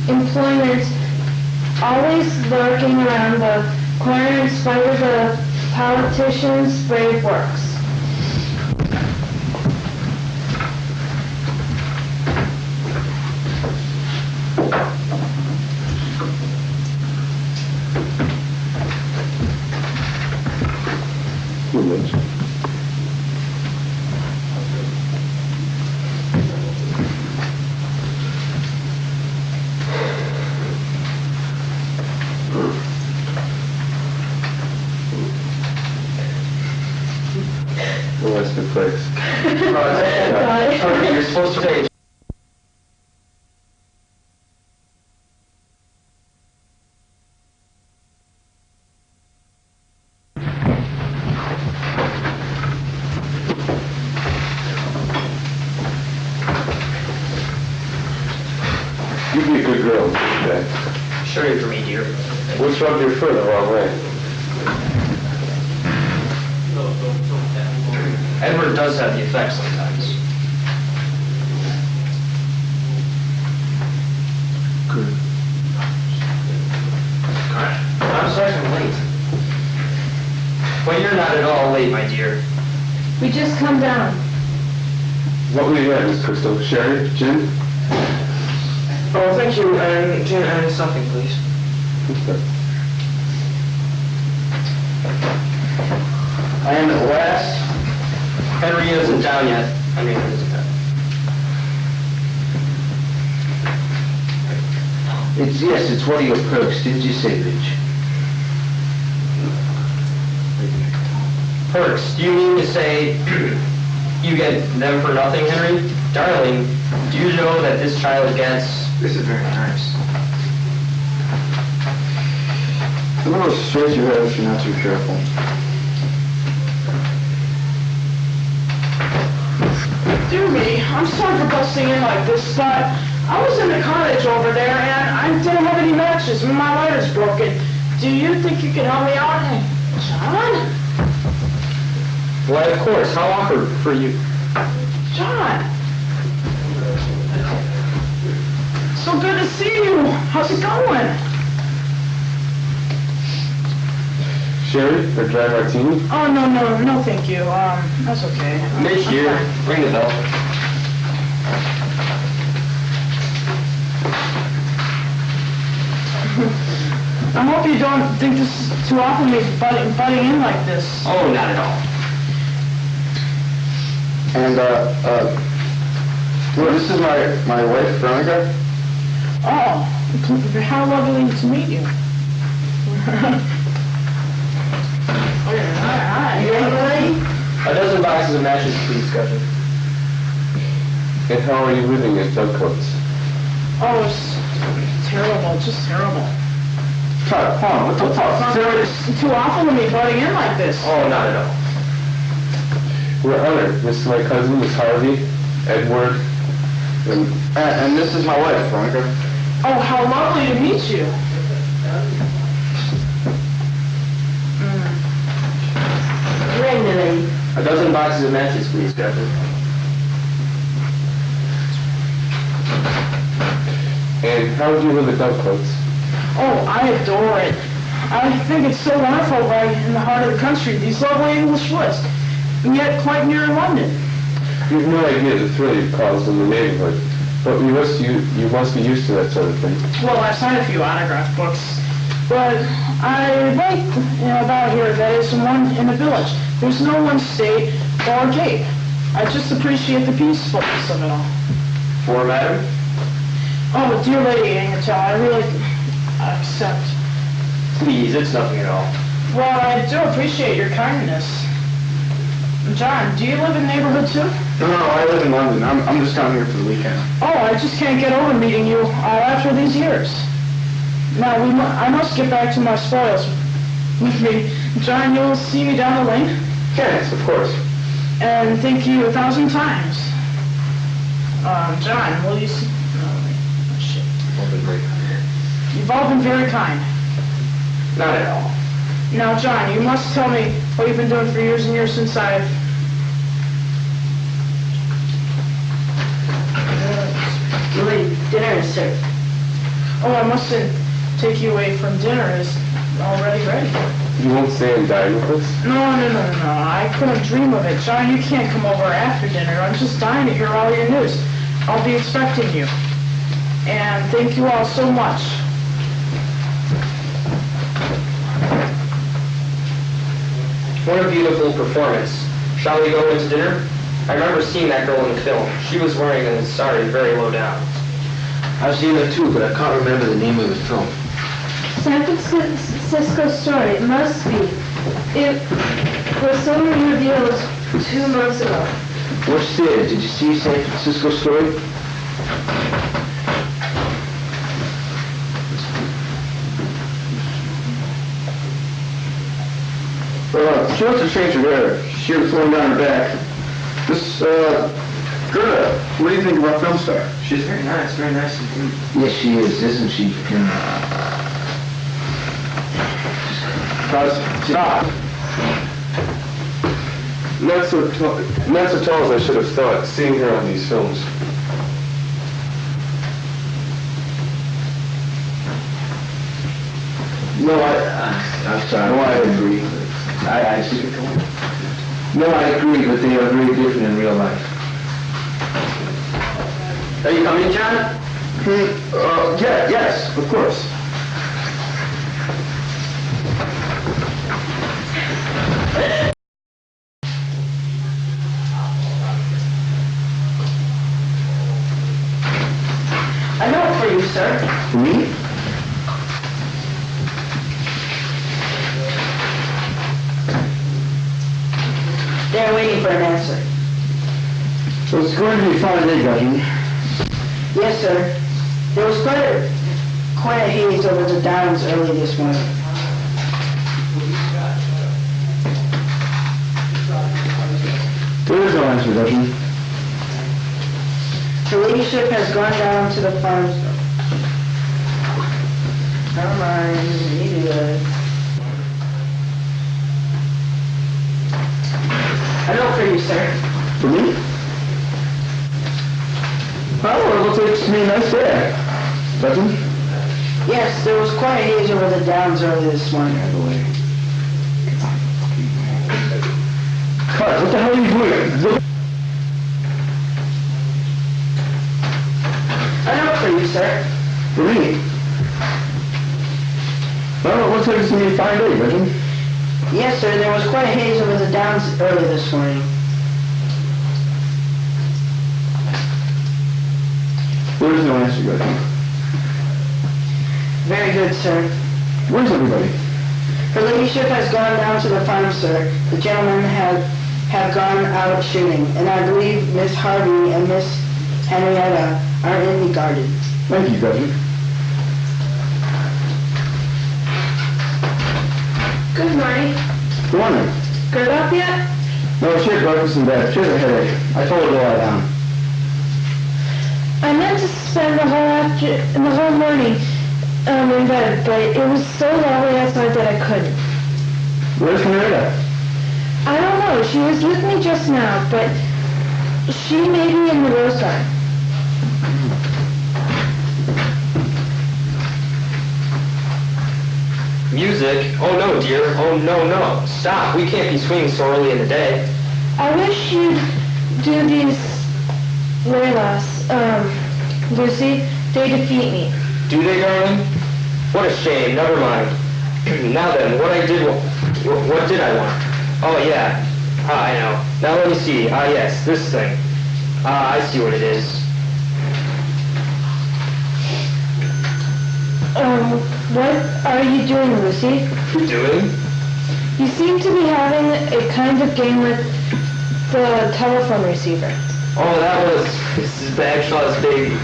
unemployment always lurking around the corner in spite of the politicians' brave works. Well, that's the place. You're supposed to take. You be a good girl, Jack. Sure you for me, dear. What's rubbed your foot the wrong way? Edward does have the effect sometimes. Good. I'm sorry I'm late. Well, you're not at all late, my dear. We just come down. What will you have, Miss Crystal? Sherry? Gin? Oh, thank you, and gin and something, please. I am at last. Henry isn't down yet. I mean, it isn't down. It's one of your perks, didn't you say, Rich? Perks, do you mean to say you get them for nothing, Henry? Darling, do you know that this child gets... This is very nice. A little straight your head if you're not too careful. excuse me, I'm sorry for busting in like this, but I was in the cottage over there and I didn't have any matches and my lighter's broken. Do you think you can help me out? John? Why, of course. How awkward for you. John! So good to see you. How's it going? Sherry, or dry martini? Oh, no, thank you. That's okay. Mitch here. Ring the bell. I hope you don't think this is too often me butting in like this. Oh, not at all. And, well, this is my wife, Veronica. Oh, how lovely to meet you. Hi. You ready? A dozen boxes of matches, please, Cousin. And how are you living in Dovecotes? Oh, it's terrible, just terrible. Fuck, hold on, what the fuck? It's too awful of me butting in like this. Oh, not at all. We're honored. This is my cousin, Miss Harvey, Edward. And this is my wife, Veronica. Oh, how lovely to meet you. Ring the lady. A dozen boxes of matches, please, Cousin. And how do you live at Dovecotes? Oh, I adore it. I think it's so wonderful right in the heart of the country, these lovely English woods, and yet quite near London. You have no idea the thrill you've caused in the neighborhood, but you must be used to that sort of thing. Well, I've signed a few autograph books, but I like about here that it's one in the village. There's no one state or gate. I just appreciate the peacefulness of it all. For Madam? Oh, dear Lady Angertel, I really accept. Please, it's nothing at all. Well, I do appreciate your kindness. John, do you live in the neighborhood too? No, I live in London. I'm just down here for the weekend. Oh, I just can't get over meeting you after these years. Now, I must get back to my spoils with me. John, you'll see me down the lane? Yes, of course. And thank you 1,000 times. John, will you see... Oh, wait. Oh, shit. You've all been very kind. Not at all. Now, John, you must tell me what you've been doing for years and years since I've... Lady, dinner is served. Oh, I mustn't take you away from dinner. It's already ready. You won't stay and dine with us? No. I couldn't dream of it. John, you can't come over after dinner. I'm just dying to hear all your news. I'll be expecting you. And thank you all so much. What a beautiful performance. Shall we go into dinner? I remember seeing that girl in the film. She was wearing a sari very low down. I've seen it too, but I can't remember the name of the film. San Francisco Story, it must be. It was only revealed 2 months ago. Which theater? Did you see San Francisco Story? She wants to change her hair. She had it flowing down her back. Miss, Gerda, what do you think of our film star? She's very nice indeed. Yes, she is, isn't she? Stop! Not so tall as I should have thought, seeing her on these films. No, I'm sorry. No, I agree. No, I agree, but they are very different in real life. Are you coming, John? Yes, of course. I know it for you, sir. For me? They're waiting for an answer. So it's going to be fun, isn't it? Yes, sir. There was quite a haze over the downs early this morning. There is no answer, Dutton. Her ladyship has gone down to the farm store. Come on, you do it. I know for you, sir. For me? Oh, it looks like to me a nice day. Nothing? Yes, there was quite a haze over the downs early this morning. Cut, what the hell are you doing? Look. I know for you, sir. For me? Well, it looks like it's going to be a fine day, Benjamin. Yes, sir, there was quite a haze over the downs early this morning. Where's the answer, Benjamin? Very good, sir. Where's everybody? Her ladyship has gone down to the farm, sir. The gentlemen have gone out shooting, and I believe Miss Harvey and Miss Henrietta are in the garden. Thank you, Benjamin. Good morning. Good morning. Good up yet? No, she had breakfast in bed. She has a headache. I told her to lie down. I meant to spend the whole morning in bed, but it was so lovely outside that I couldn't. Where's Henrietta? I don't know. She was with me just now, but she may be in the rose garden. Music? Oh no, dear. Oh no. Stop. We can't be swinging so early in the day. I wish you'd do these Laylas, Lucy. They defeat me. Do they, darling? What a shame. Never mind. Now then, what did I want? Oh yeah. I know. Now let me see. Yes, this thing. I see what it is. What are you doing, Lucy? Doing? You seem to be having a kind of game with the telephone receiver. Oh, that was Mrs. Bagshaw's baby.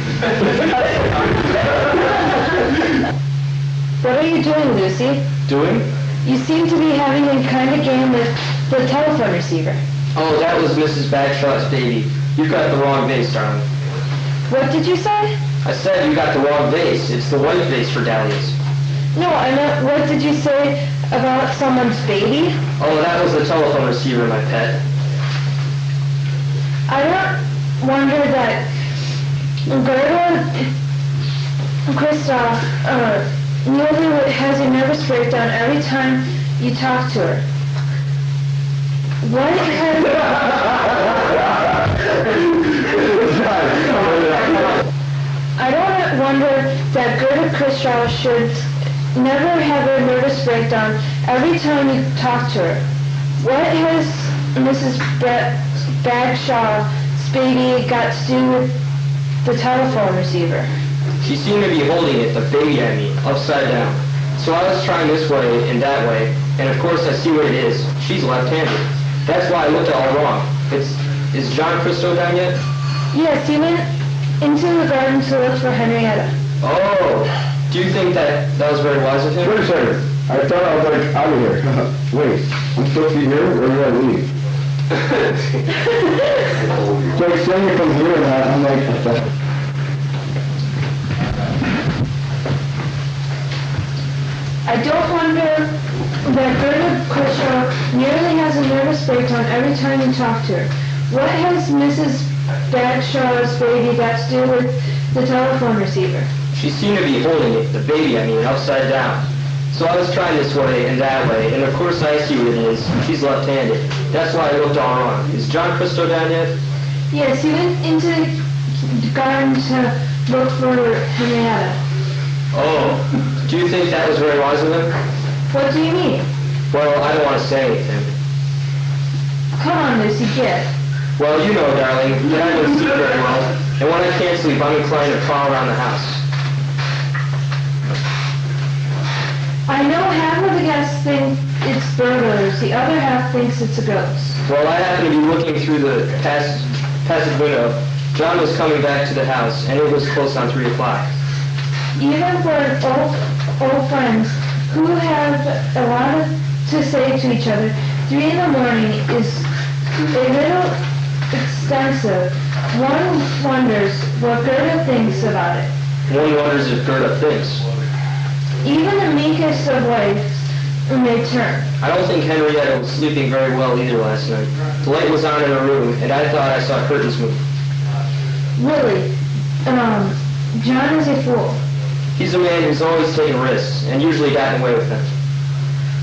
What are you doing, Lucy? Doing? You seem to be having a kind of game with the telephone receiver. Oh, that was Mrs. Bagshaw's baby. You got the wrong vase, darling. What did you say? I said you got the wrong vase. It's the white vase for dahlias. No, I meant, what did you say about someone's baby? Oh, that was the telephone receiver, my pet. I don't wonder that Gerda Kristoff nearly has a nervous breakdown every time you talk to her. What has... I don't wonder that Gerda Kristoff should never have a nervous breakdown every time you talk to her. What has Mrs. Bagshaw's baby got to do with the telephone receiver? She seemed to be holding it, the baby I mean, upside down. So I was trying this way and that way, and of course I see what it is. She's left-handed. That's why I looked it all wrong. Is John Christo down yet? Yes, he went into the garden to look for Henrietta. Oh, do you think that was very wise of him? Wait a second. I thought I was like out of here. Wait, I'm supposed to be here or do I leave? It's like saying it from here and that. I'm like, I don't wonder that Gerda Kristoff nearly has a nervous breakdown every time you talk to her. What has Mrs. Bagshaw's baby got to do with the telephone receiver? She seemed to be holding it, the baby I mean, upside down. So I was trying this way and that way, and of course I see what it is. She's left-handed. That's why I looked all wrong. Is John Christo down yet? Yes, he went into the garden to look for Henrietta. Oh, do you think that was very wise of him? What do you mean? Well, I don't want to say anything. Come on, Lucy, get. Well, you know, darling, that I don't sleep very well, and when I can't sleep, I'm inclined to prowl around the house. I know half of the guests think it's burglars, the other half thinks it's a ghost. Well, I happened to be looking through the passage window. John was coming back to the house, and it was close on 3 o'clock. Even for old friends who have a lot to say to each other, 3 in the morning is a little extensive. One wonders what Gerda thinks about it. One wonders if Gerda thinks. Even the meekest of wives may turn. I don't think Henrietta was sleeping very well either last night. The light was on in her room, and I thought I saw curtains move. Really, John is a fool. He's a man who's always taken risks, and usually gotten away with them.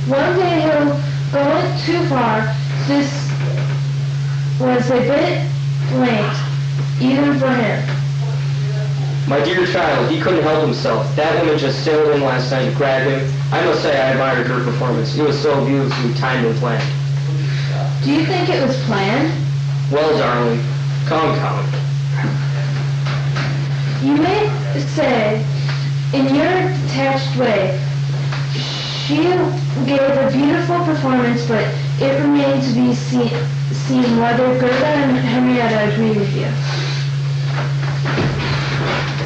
One day he'll go too far. This was a bit late, even for him. My dear child, he couldn't help himself. That woman just sailed in last night to grab him. I must say I admired her performance. It was so beautifully timed and planned. Do you think it was planned? Well, darling, calm. You may say, in your detached way, she gave a beautiful performance, but it remains to be seen whether Gerda and Henrietta agree with you.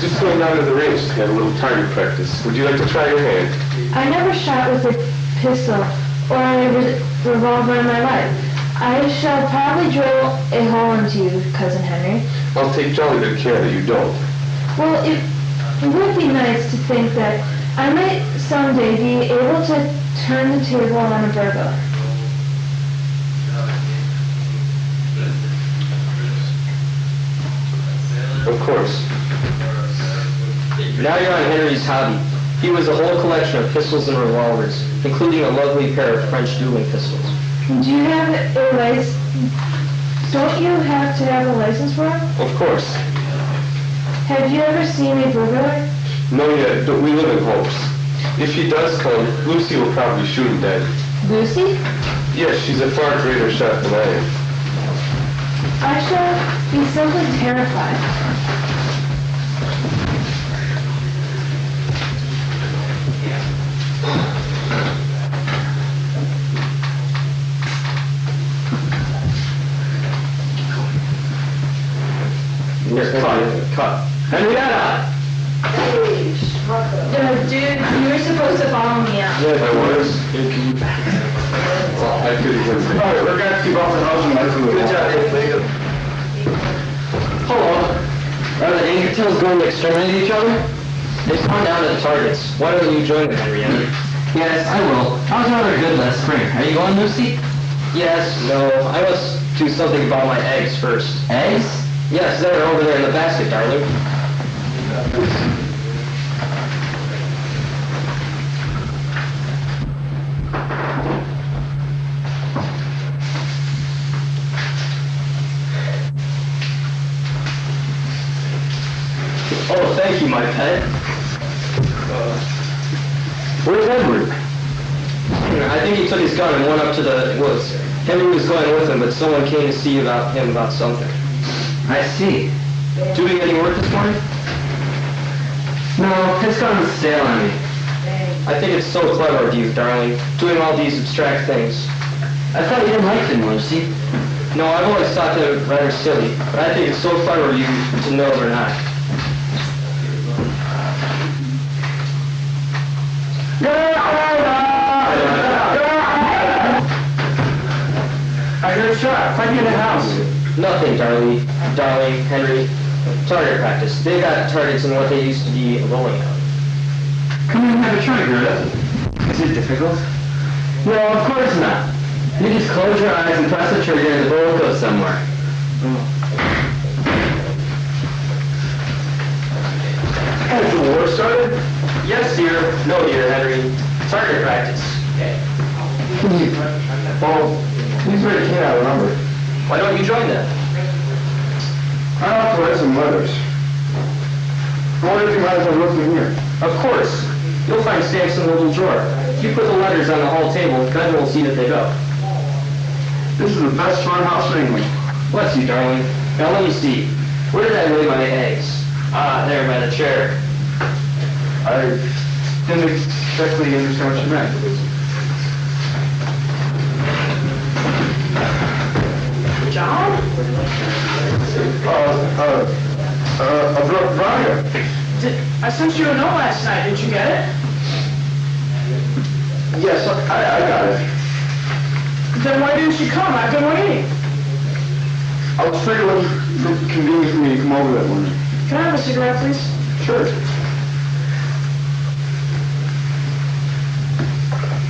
Just going down to the range to have a little target practice. Would you like to try your hand? I never shot with a pistol or a revolver in my life. I shall probably drill a hole into you, Cousin Henry. I'll take jolly good care that you don't. Well, it would be nice to think that I might someday be able to turn the table on a burglar. Of course. Now you're on Henry's hobby. He was a whole collection of pistols and revolvers, including a lovely pair of French dueling pistols. Do you have a license? Don't you have to have a license for it? Of course. Have you ever seen a burglar? No, yet, but we live in hopes. If he does come, Lucy will probably shoot him dead. Lucy? Yes, she's a far greater shot than I am. I shall be simply terrified. Cut. Henrietta! Dude, you were supposed to follow me out. Yes, I was. Well, I could even say. All right, we're going to keep off the house and let's move. Good job, Dave. Hello. Are the Angertales going to exterminate each other? They've gone down to the targets. Why don't you join them, Henrietta? Yes, I will. I was rather good last spring. Are you going, Lucy? Yes, no. I must do something about my eggs first. Eggs? Yes, they're over there in the basket, darling. Oh, thank you, my pet. Where's Edward? I think he took his gun and went up to the woods. Henry was going with him, but someone came to see him about something. I see. Doing any work this morning? No, it's gone stale on me. I think it's so clever of you, darling, doing all these abstract things. I thought you didn't like them, Lucy. No, I've always thought them rather silly, but I think it's so clever of you to know they're not. I heard a shot. Find me in the house. Nothing, darling, Henry. Target practice. They got targets in what they used to be a bowling alley. Come in and have a try, Gerda. Is it difficult? No, of course not. You just close your eyes and press the trigger and the bullet goes somewhere. Has the war started? Yes, dear. No, dear, Henry. Target practice. Well, he's very keen, I remember. Why don't you join them? I have to write some letters. I wonder if you might as well look in here. Of course. You'll find stamps in the little drawer. If you put the letters on the hall table, Ben will see that they go. This is the best farmhouse in England. Bless you, darling. Now let me see. Where did I lay my eggs? Ah, there by the chair. I didn't exactly understand what you meant. John? Veronica. I sent you a note last night. Did you get it? Yes, I got it. Then why didn't you come? I've been waiting. I was afraid it wasn't convenient for me to come over that morning. Can I have a cigarette, please? Sure.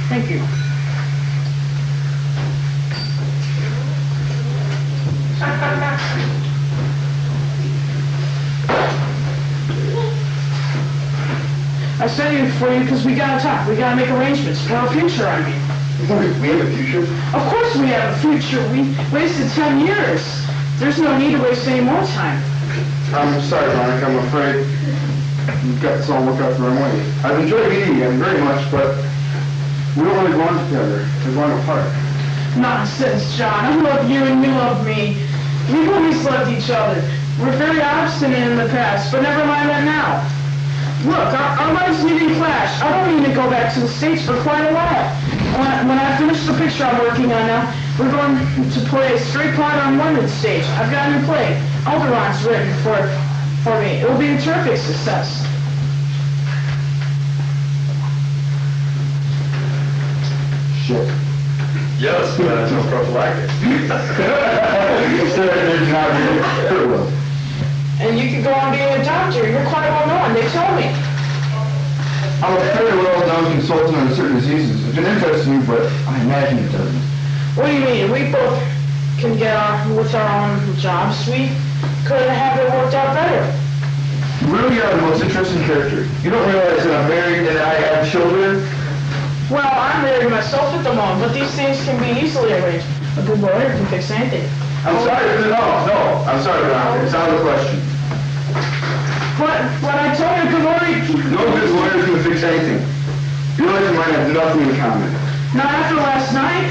Thank you. I sent it for you because we gotta talk. We gotta make arrangements for our future, I mean. We have a future? Of course we have a future. We wasted 10 years. There's no need to waste any more time. I'm sorry, Veronica. I'm afraid we've got this all worked out the wrong way. I've enjoyed meeting you very much, but we don't really go on together. We're going apart. Nonsense, John. I love you and you love me. We've always loved each other. We're very obstinate in the past, but never mind that now. Look, our lives need to clash. I don't need to go back to the States for quite a while. When I finish the picture I'm working on now, we're going to play a straight part on London stage. I've got a new play. Alderon's written for me. It will be a terrific success. Shit. Yes, but that's no prophylactic. And you could go on being a doctor. You're quite well known. They told me. I'm a very well-known consultant on certain diseases. It's an interest to you, but I imagine it doesn't. What do you mean? We both can get on with our own jobs. We could have it worked out better. You really are the most interesting character. You don't realize that I'm married and I have children? Well, I'm married myself at the moment, but these things can be easily arranged. A good lawyer can fix anything. I'm sorry, no, I'm sorry, Veronica. It's out of the question. But I told you a good lawyer... No good lawyer can fix anything. Your life and mine have nothing in common. Not after last night?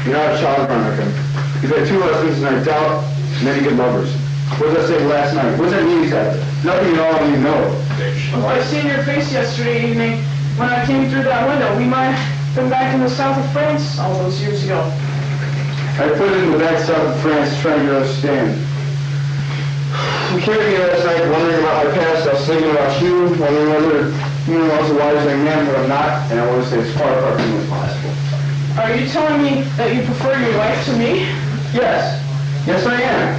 You're not a child, Veronica. You've had 2 husbands, and I doubt many good lovers. What did I say last night? What does that mean exactly? Nothing at all, you know. Well, I seen your face yesterday evening when I came through that window. We might have been back in the south of France all those years ago. I put it in the back south of France trying to understand. You came to me last night wondering about my past. I was thinking about you, wondering whether I was a wise young man, but I'm not, and I want to stay as far apart from you as possible. Are you telling me that you prefer your wife to me? Yes. Yes, I am.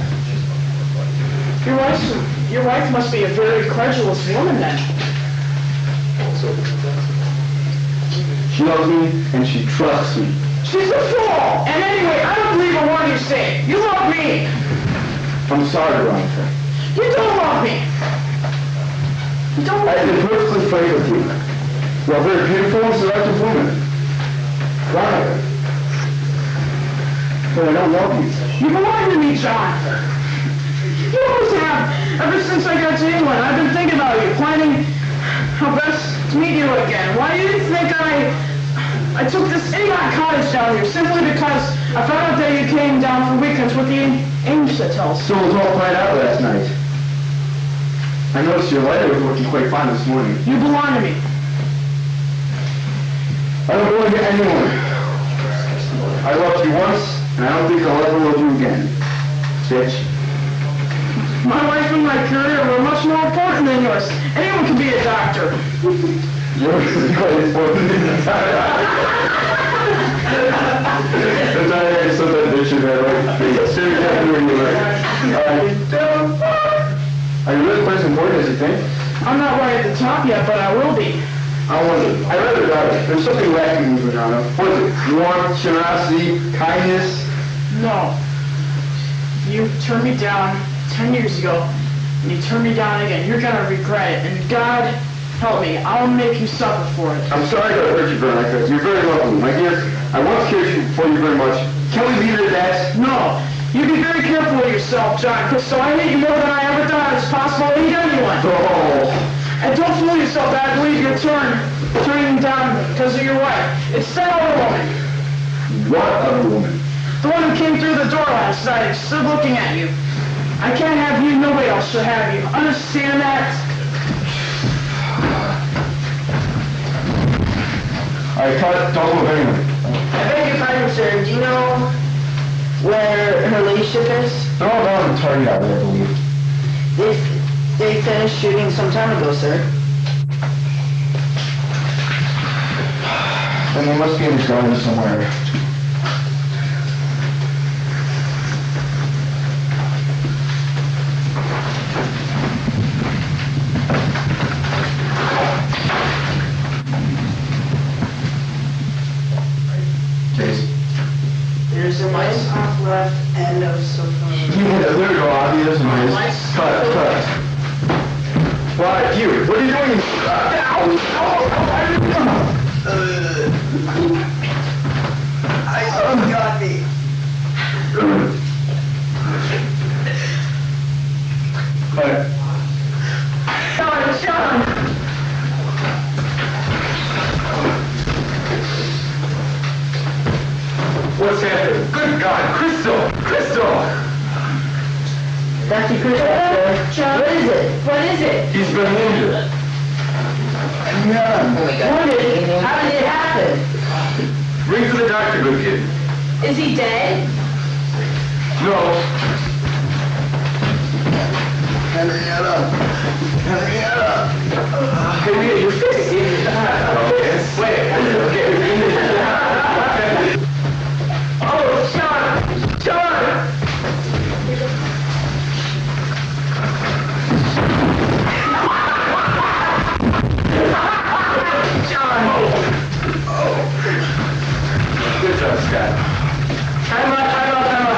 Your wife must be a very credulous woman then. She loves me and she trusts me. She's a fool! And anyway, I don't believe a word you say. You love me! I'm sorry, Veronica. You don't love me! You don't love I've me! been perfectly frank with you. You're a very beautiful and selective woman. Veronica. But I don't love you. You belong to me, John. You always have. Ever since I got to England, I've been thinking about you, planning how best to meet you again. Why do you think I took this Avon cottage down here? Simply because I found out that you came down for weekends with the English hotels. So it was all planned out last night. I noticed your lighter was working quite fine this morning. You belong to me. I don't belong to anyone. I loved you once, and I don't think I'll ever love you again. Bitch. My life and my career were much more important than yours. Anyone can be a doctor. Yours is quite important. That's not actually something that should have like sitting down where you were. Are you really quite as important as you think? I'm not right at the top yet, but I will be. I rather doubt it. There's something lacking in you, Madonna. What is it? Warmth, generosity, kindness? No. You turned me down 10 years ago, and you turned me down again. You're gonna regret it, and God help me, I'll make you suffer for it. I'm sorry to hurt you, Veronica. You're very lovely. My dear, I once cared for you very much. Can we leave it at that? No. You be very careful with yourself, John Crystal. I hate you more than I ever thought it's possible to hate anyone. Oh. And don't fool yourself that I believe you're turning down because of your wife. It's that other woman. What other woman? The one who came through the door last night, stood looking at you. I can't have you, nobody else should have you. Understand that? Don't move anyway. I beg your pardon, sir. Do you know where her ladyship is? They're all down in Target, I believe. They finished shooting some time ago, sir. Then they must be in the garden somewhere. top left end of sofa. Yeah, there we go, obvious. Cut. Why, Huey, what are you doing? I got me. Cut. Sean! What's happening? Good God, Crystal! Dr. Chris, John, what is it? He's been wounded. Wounded? How did it happen? Bring to the doctor, good kid. Is he dead? No. Henrietta! Hey, you're fixing it. Okay. Wait. Okay. Oh, Sean! Good job, Scott. Time out.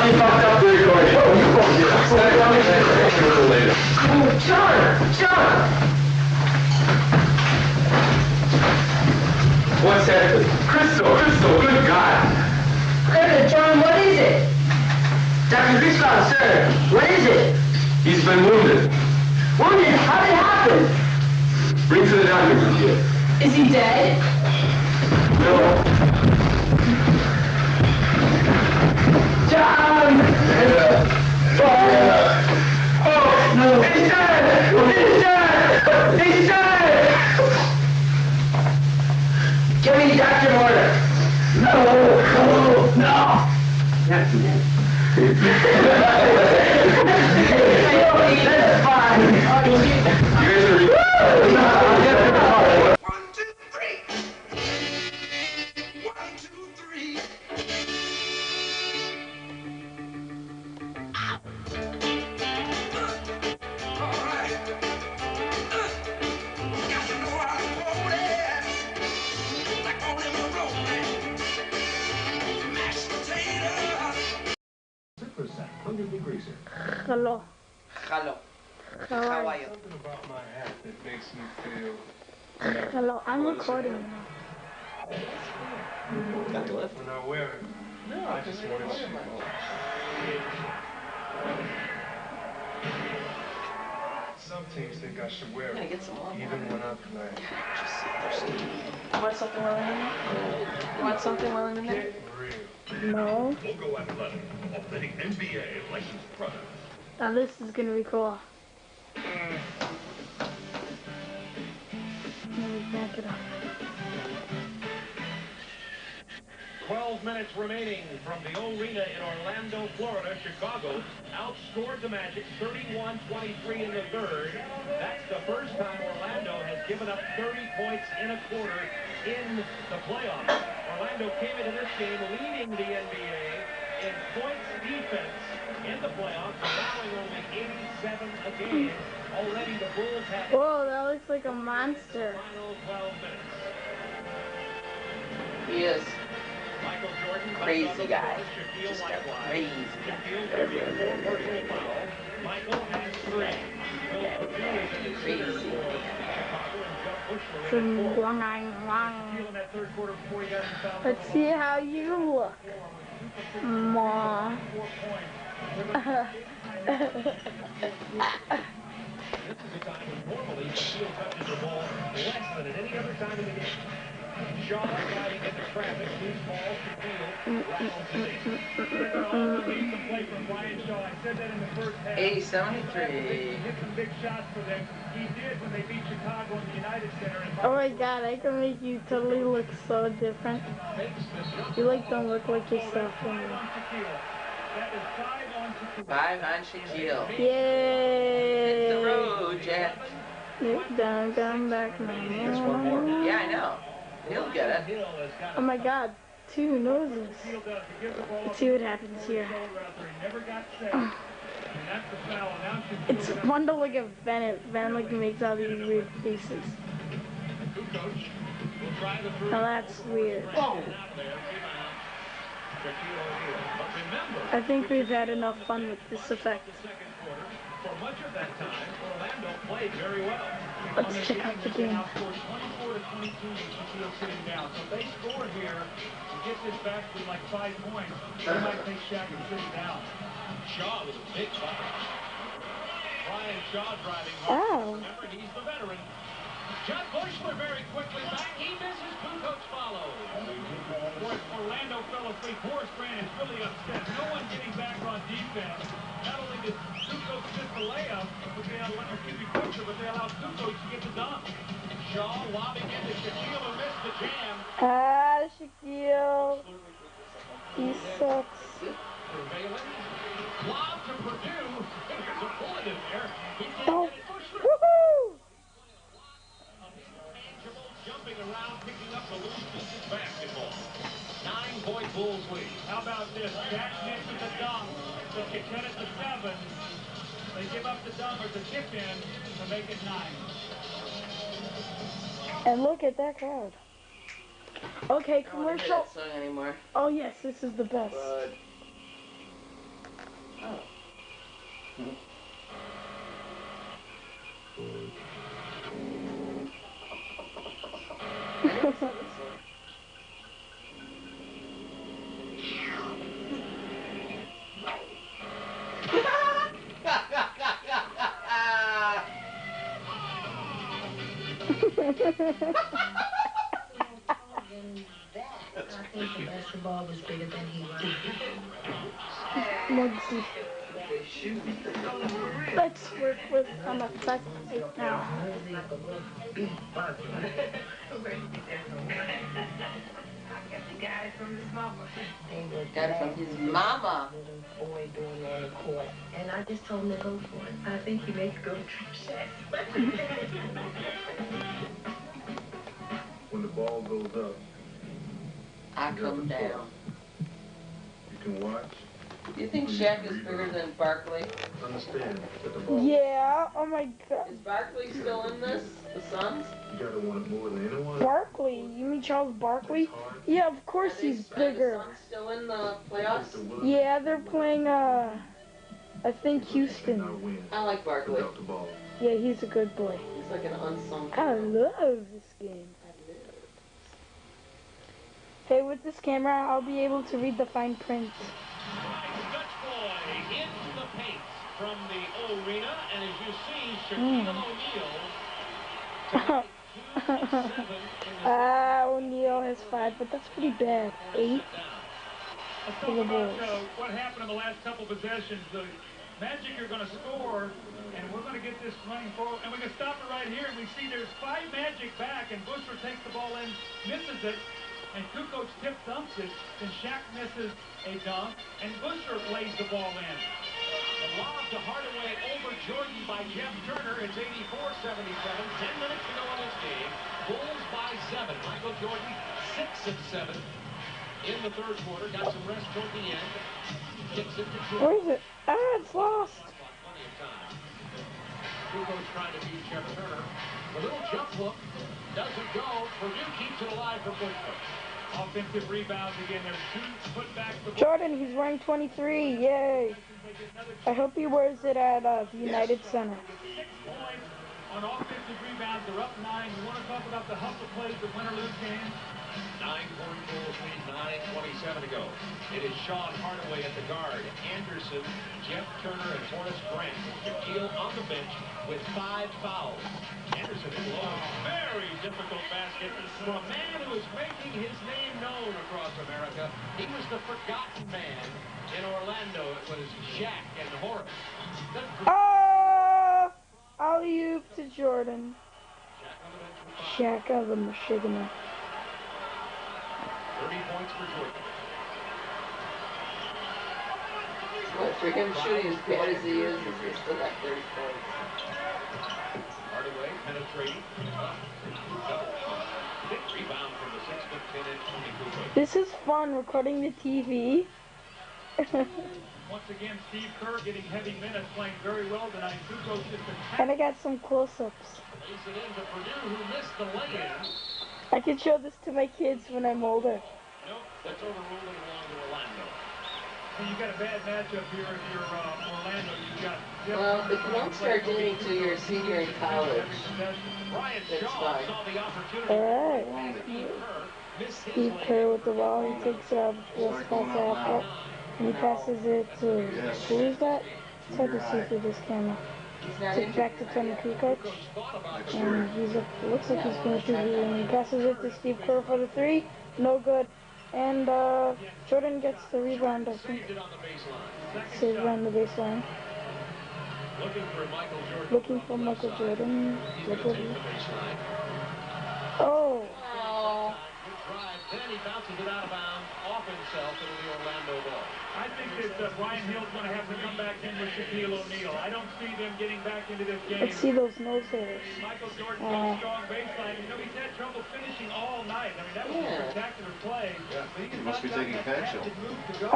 You fucked up the recording. Oh, you won't get it. Later. Sean! What's happening? Crystal, good God. John, what is it? Dr. Griswold, sir, what is it? He's been wounded. Wounded? How did it happen? Bring to the doctor, good kid. Is he dead? No. John! Oh, no. He's dead! Give me Dr. Mortar. No. That's fine. You guys are... 1, 2, 3. 1, 2, 3. All right. Got to know how to hold it. Like all in the road, man. Mashed potatoes. Hello. Hello. How are you? Something about my hat that makes me feel... Hello. I'm recording now. Got to lift? When I wear it, I just want to see Some teams think I should wear Gotta it, get some more. even when I play. Just sit there, Steve. Want something well in there? Want something well in there? Real. No. Logo Athletic, authentic NBA licensed product. Now this is gonna be cool. Let me back it up. 12 minutes remaining from the arena in Orlando, Florida. Chicago outscored the Magic 31-23 in the third. That's the first time Orlando has given up 30 points in a quarter in the playoffs. Orlando came into this game leading the NBA in points defense in the playoffs, allowing only 87 a game. Already the Bulls have... Whoa, that looks like a monster. Final 12 minutes. He is. Michael Jordan, Crazy guy. Just a crazy guy. Michael has 3. Crazy. Let's see how you look. Ma. This is a time when normally the field touches the ball less than at any other time in the game. Shaw driving into traffic, loose balls to field. Play from Brian Shaw. I said that in the first half. 73. Hit some big shots for them. He did when they beat Chicago in the United Center. Oh my god, I can make you totally look so different. You like don't look like yourself anymore. That is 5 on Shaquille. Yay! Hit the road, Jack. Down, back now. There's one more. Yeah, I know. He'll get it. Oh my god, 2 noses. Let's see what happens here. It's fun to look at Bennett. Bennett like makes all these weird faces. Now that's weird. Shaquille O'Neal. But remember, I think we've had enough fun with this effect. the second quarter, for much of that time, Orlando played very well. Let's check out the game. Outscored 24-22 with Shaquille sitting down. So if they score here and get this back to like 5 points, they might take Shaq and sitting down. Shaw with a big bucket. Brian Shaw driving hard. Oh. Remember, he's the veteran. Judd Bushler very quickly back. He misses. Kukoc follows. Orlando fell asleep. Horace Grant is really upset. No one getting back on defense. Not only did Kukoc miss the layup, but they allowed Bushler, but they allowed Kukoc to get the dunk. Shaw lobbing into Shaquille, who missed the jam. Ah, Shaquille. He sucks. Surveillance. Lob to Purdue. There's a bullet in there. He can't Oh. get it. Bushler. Woohoo! Jumping around, picking up the loose pieces basketball. 9-point Bulls lead. How about this? Jack misses the dunk to get it to 7. They give up the dunk or the tip in to make it 9. And look at that crowd. Okay, I don't want to hear commercial. that song anymore. Oh yes, this is the best. Oh. I think the basketball was bigger than he was. Mugsy. Let's work with an effect right now. Got it from his mama. Boy doing on the court, and I just told him to go for it. I think he makes good success. When the ball goes up, I come down. you can watch, Do you think Shaq is bigger than Barkley? understand that the ball, Yeah, oh my god. Is Barkley still in this? The Suns? you gotta want it more than anyone. Barkley? You mean Charles Barkley? Yeah, of course he's Are bigger. the Suns still in the playoffs? Yeah, they're playing, I think Houston. I like Barkley. Without the ball. Yeah, he's a good boy. He's like an unsung I hero. love this game. Hey, with this camera, I'll be able to read the fine print. Dutch boy into the paint from the arena, and as you see, Shaquille O'Neal. O'Neal has 5, but that's pretty bad. 8 Let's for talk the about Bulls. what happened in the last couple possessions. The Magic are going to score, and we're going to get this running forward. And we can stop it right here, and we see there's 5 Magic back, and Bushler takes the ball in, misses it, and Kukoc tip dunks it. Then Shaq misses a dunk, and Bushler lays the ball in. The lob to Hardaway over Jordan by Jeff Turner. It's 84-77. 10 minutes to go in this game. Bulls by 7. Michael Jordan, 6 of 7 in the third quarter. Got some rest toward the end. Kicks it to Jordan. Where is it? Ah, it's lost. Plenty of time. Kukoc trying to beat Jeff Turner. The little jump hook doesn't go. Purdue keeps it alive for Bushler. Offensive rebounds again. There's 2 put back the Jordan, he's wearing 23. Yay. I hope he wears it at the United Center. 6 points on offensive rebounds. They're up 9. You want to talk about the hustle plays that win or lose games? 9-point Bulls lead, 9:27 to go. It is Sean Hardaway at the guard. Anderson, Jeff Turner, and Horace Grant. Shaquille on the bench with 5 fouls. Anderson is low. Very difficult basket for a man who is making his name known across America. He was the forgotten man in Orlando. It was Shaq and Horace. Oh! Alley-oop to Jordan. Shaq of the Michigan. 30 points for Jordan. What, for him shooting as bad as he is, he's still got 30 points. Hardaway penetrating. Big rebound from the 6'10" Tony Kukoc. This is fun, recording the TV. Once again, Steve Kerr getting heavy minutes, playing very well tonight. Kukoc just And I got some close-ups. lays it into Purdue, who missed the lay-in. I can show this to my kids when I'm older. Nope, that's overruled and along to Orlando. Well, you got a bad matchup here if you're Orlando. You got. Well, if you don't start dating till you're a senior in college, that's fine. Alright. Steve Kerr with the ball. He takes it out before the pass after. And he passes it to, who is that? It's hard to see through this camera. It's back to Tony Kukoc. And looks like he's going to shoot it. And he passes it to Steve Kerr for the three. No good. And Jordan gets the rebound, I think. Saved around the baseline. Looking for Michael Jordan. Oh. Then he bounces it out of bounds off himself. It'll be Orlando ball. I think that Brian Hill's going to have to come back in with Shaquille O'Neal. I don't see them getting back into this game. Let's see those nose hitters. Michael Jordan got a strong baseline. You know, he's had trouble finishing all night. I mean, that was a spectacular play. Yeah. But he must be taking Pancho. The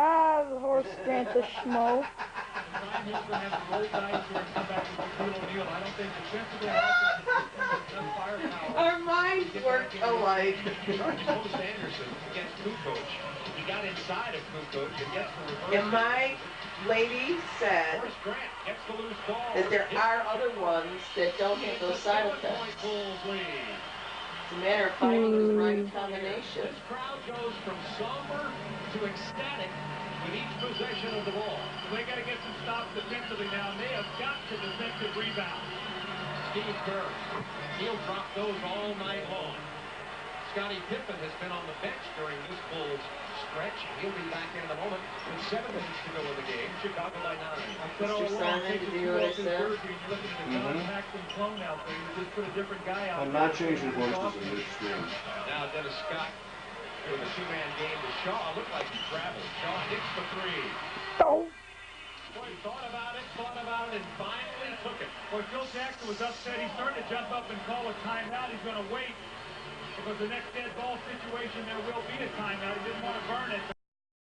horse Grant the schmo. Brian Hill's going to have to roll dice here and come back with Shaquille O'Neal. I don't think defensively our minds work alike. Post Anderson against Kukoc. He got inside of Kukoc and gets the reverse. And my lady said that there are other ones that don't have those side effects. It's a matter of finding the right combination. This crowd goes from somber to ecstatic with each possession of the ball. They got to get some stops defensively now, and they have got to defensive rebound. Steve Kerr, he'll drop those all night long. Scottie Pippen has been on the bench during this Bulls stretch. He'll be back in a moment with 7 minutes to go in the game. Chicago by 9. Mr. Simon, did you hear what I said? You're looking at the John Paxson clone out there. You just put a different guy out I'm there. not changing voices in this stream. Now Dennis Scott with a 2-man game to Shaw. Looked like he traveled. Shaw hits the 3. Oh. Boy, he thought about it, and finally took it. Boy, Phil Jackson was upset. He's starting to jump up and call a timeout. He's going to wait because the next dead ball situation, there will be a timeout. He didn't want to burn it.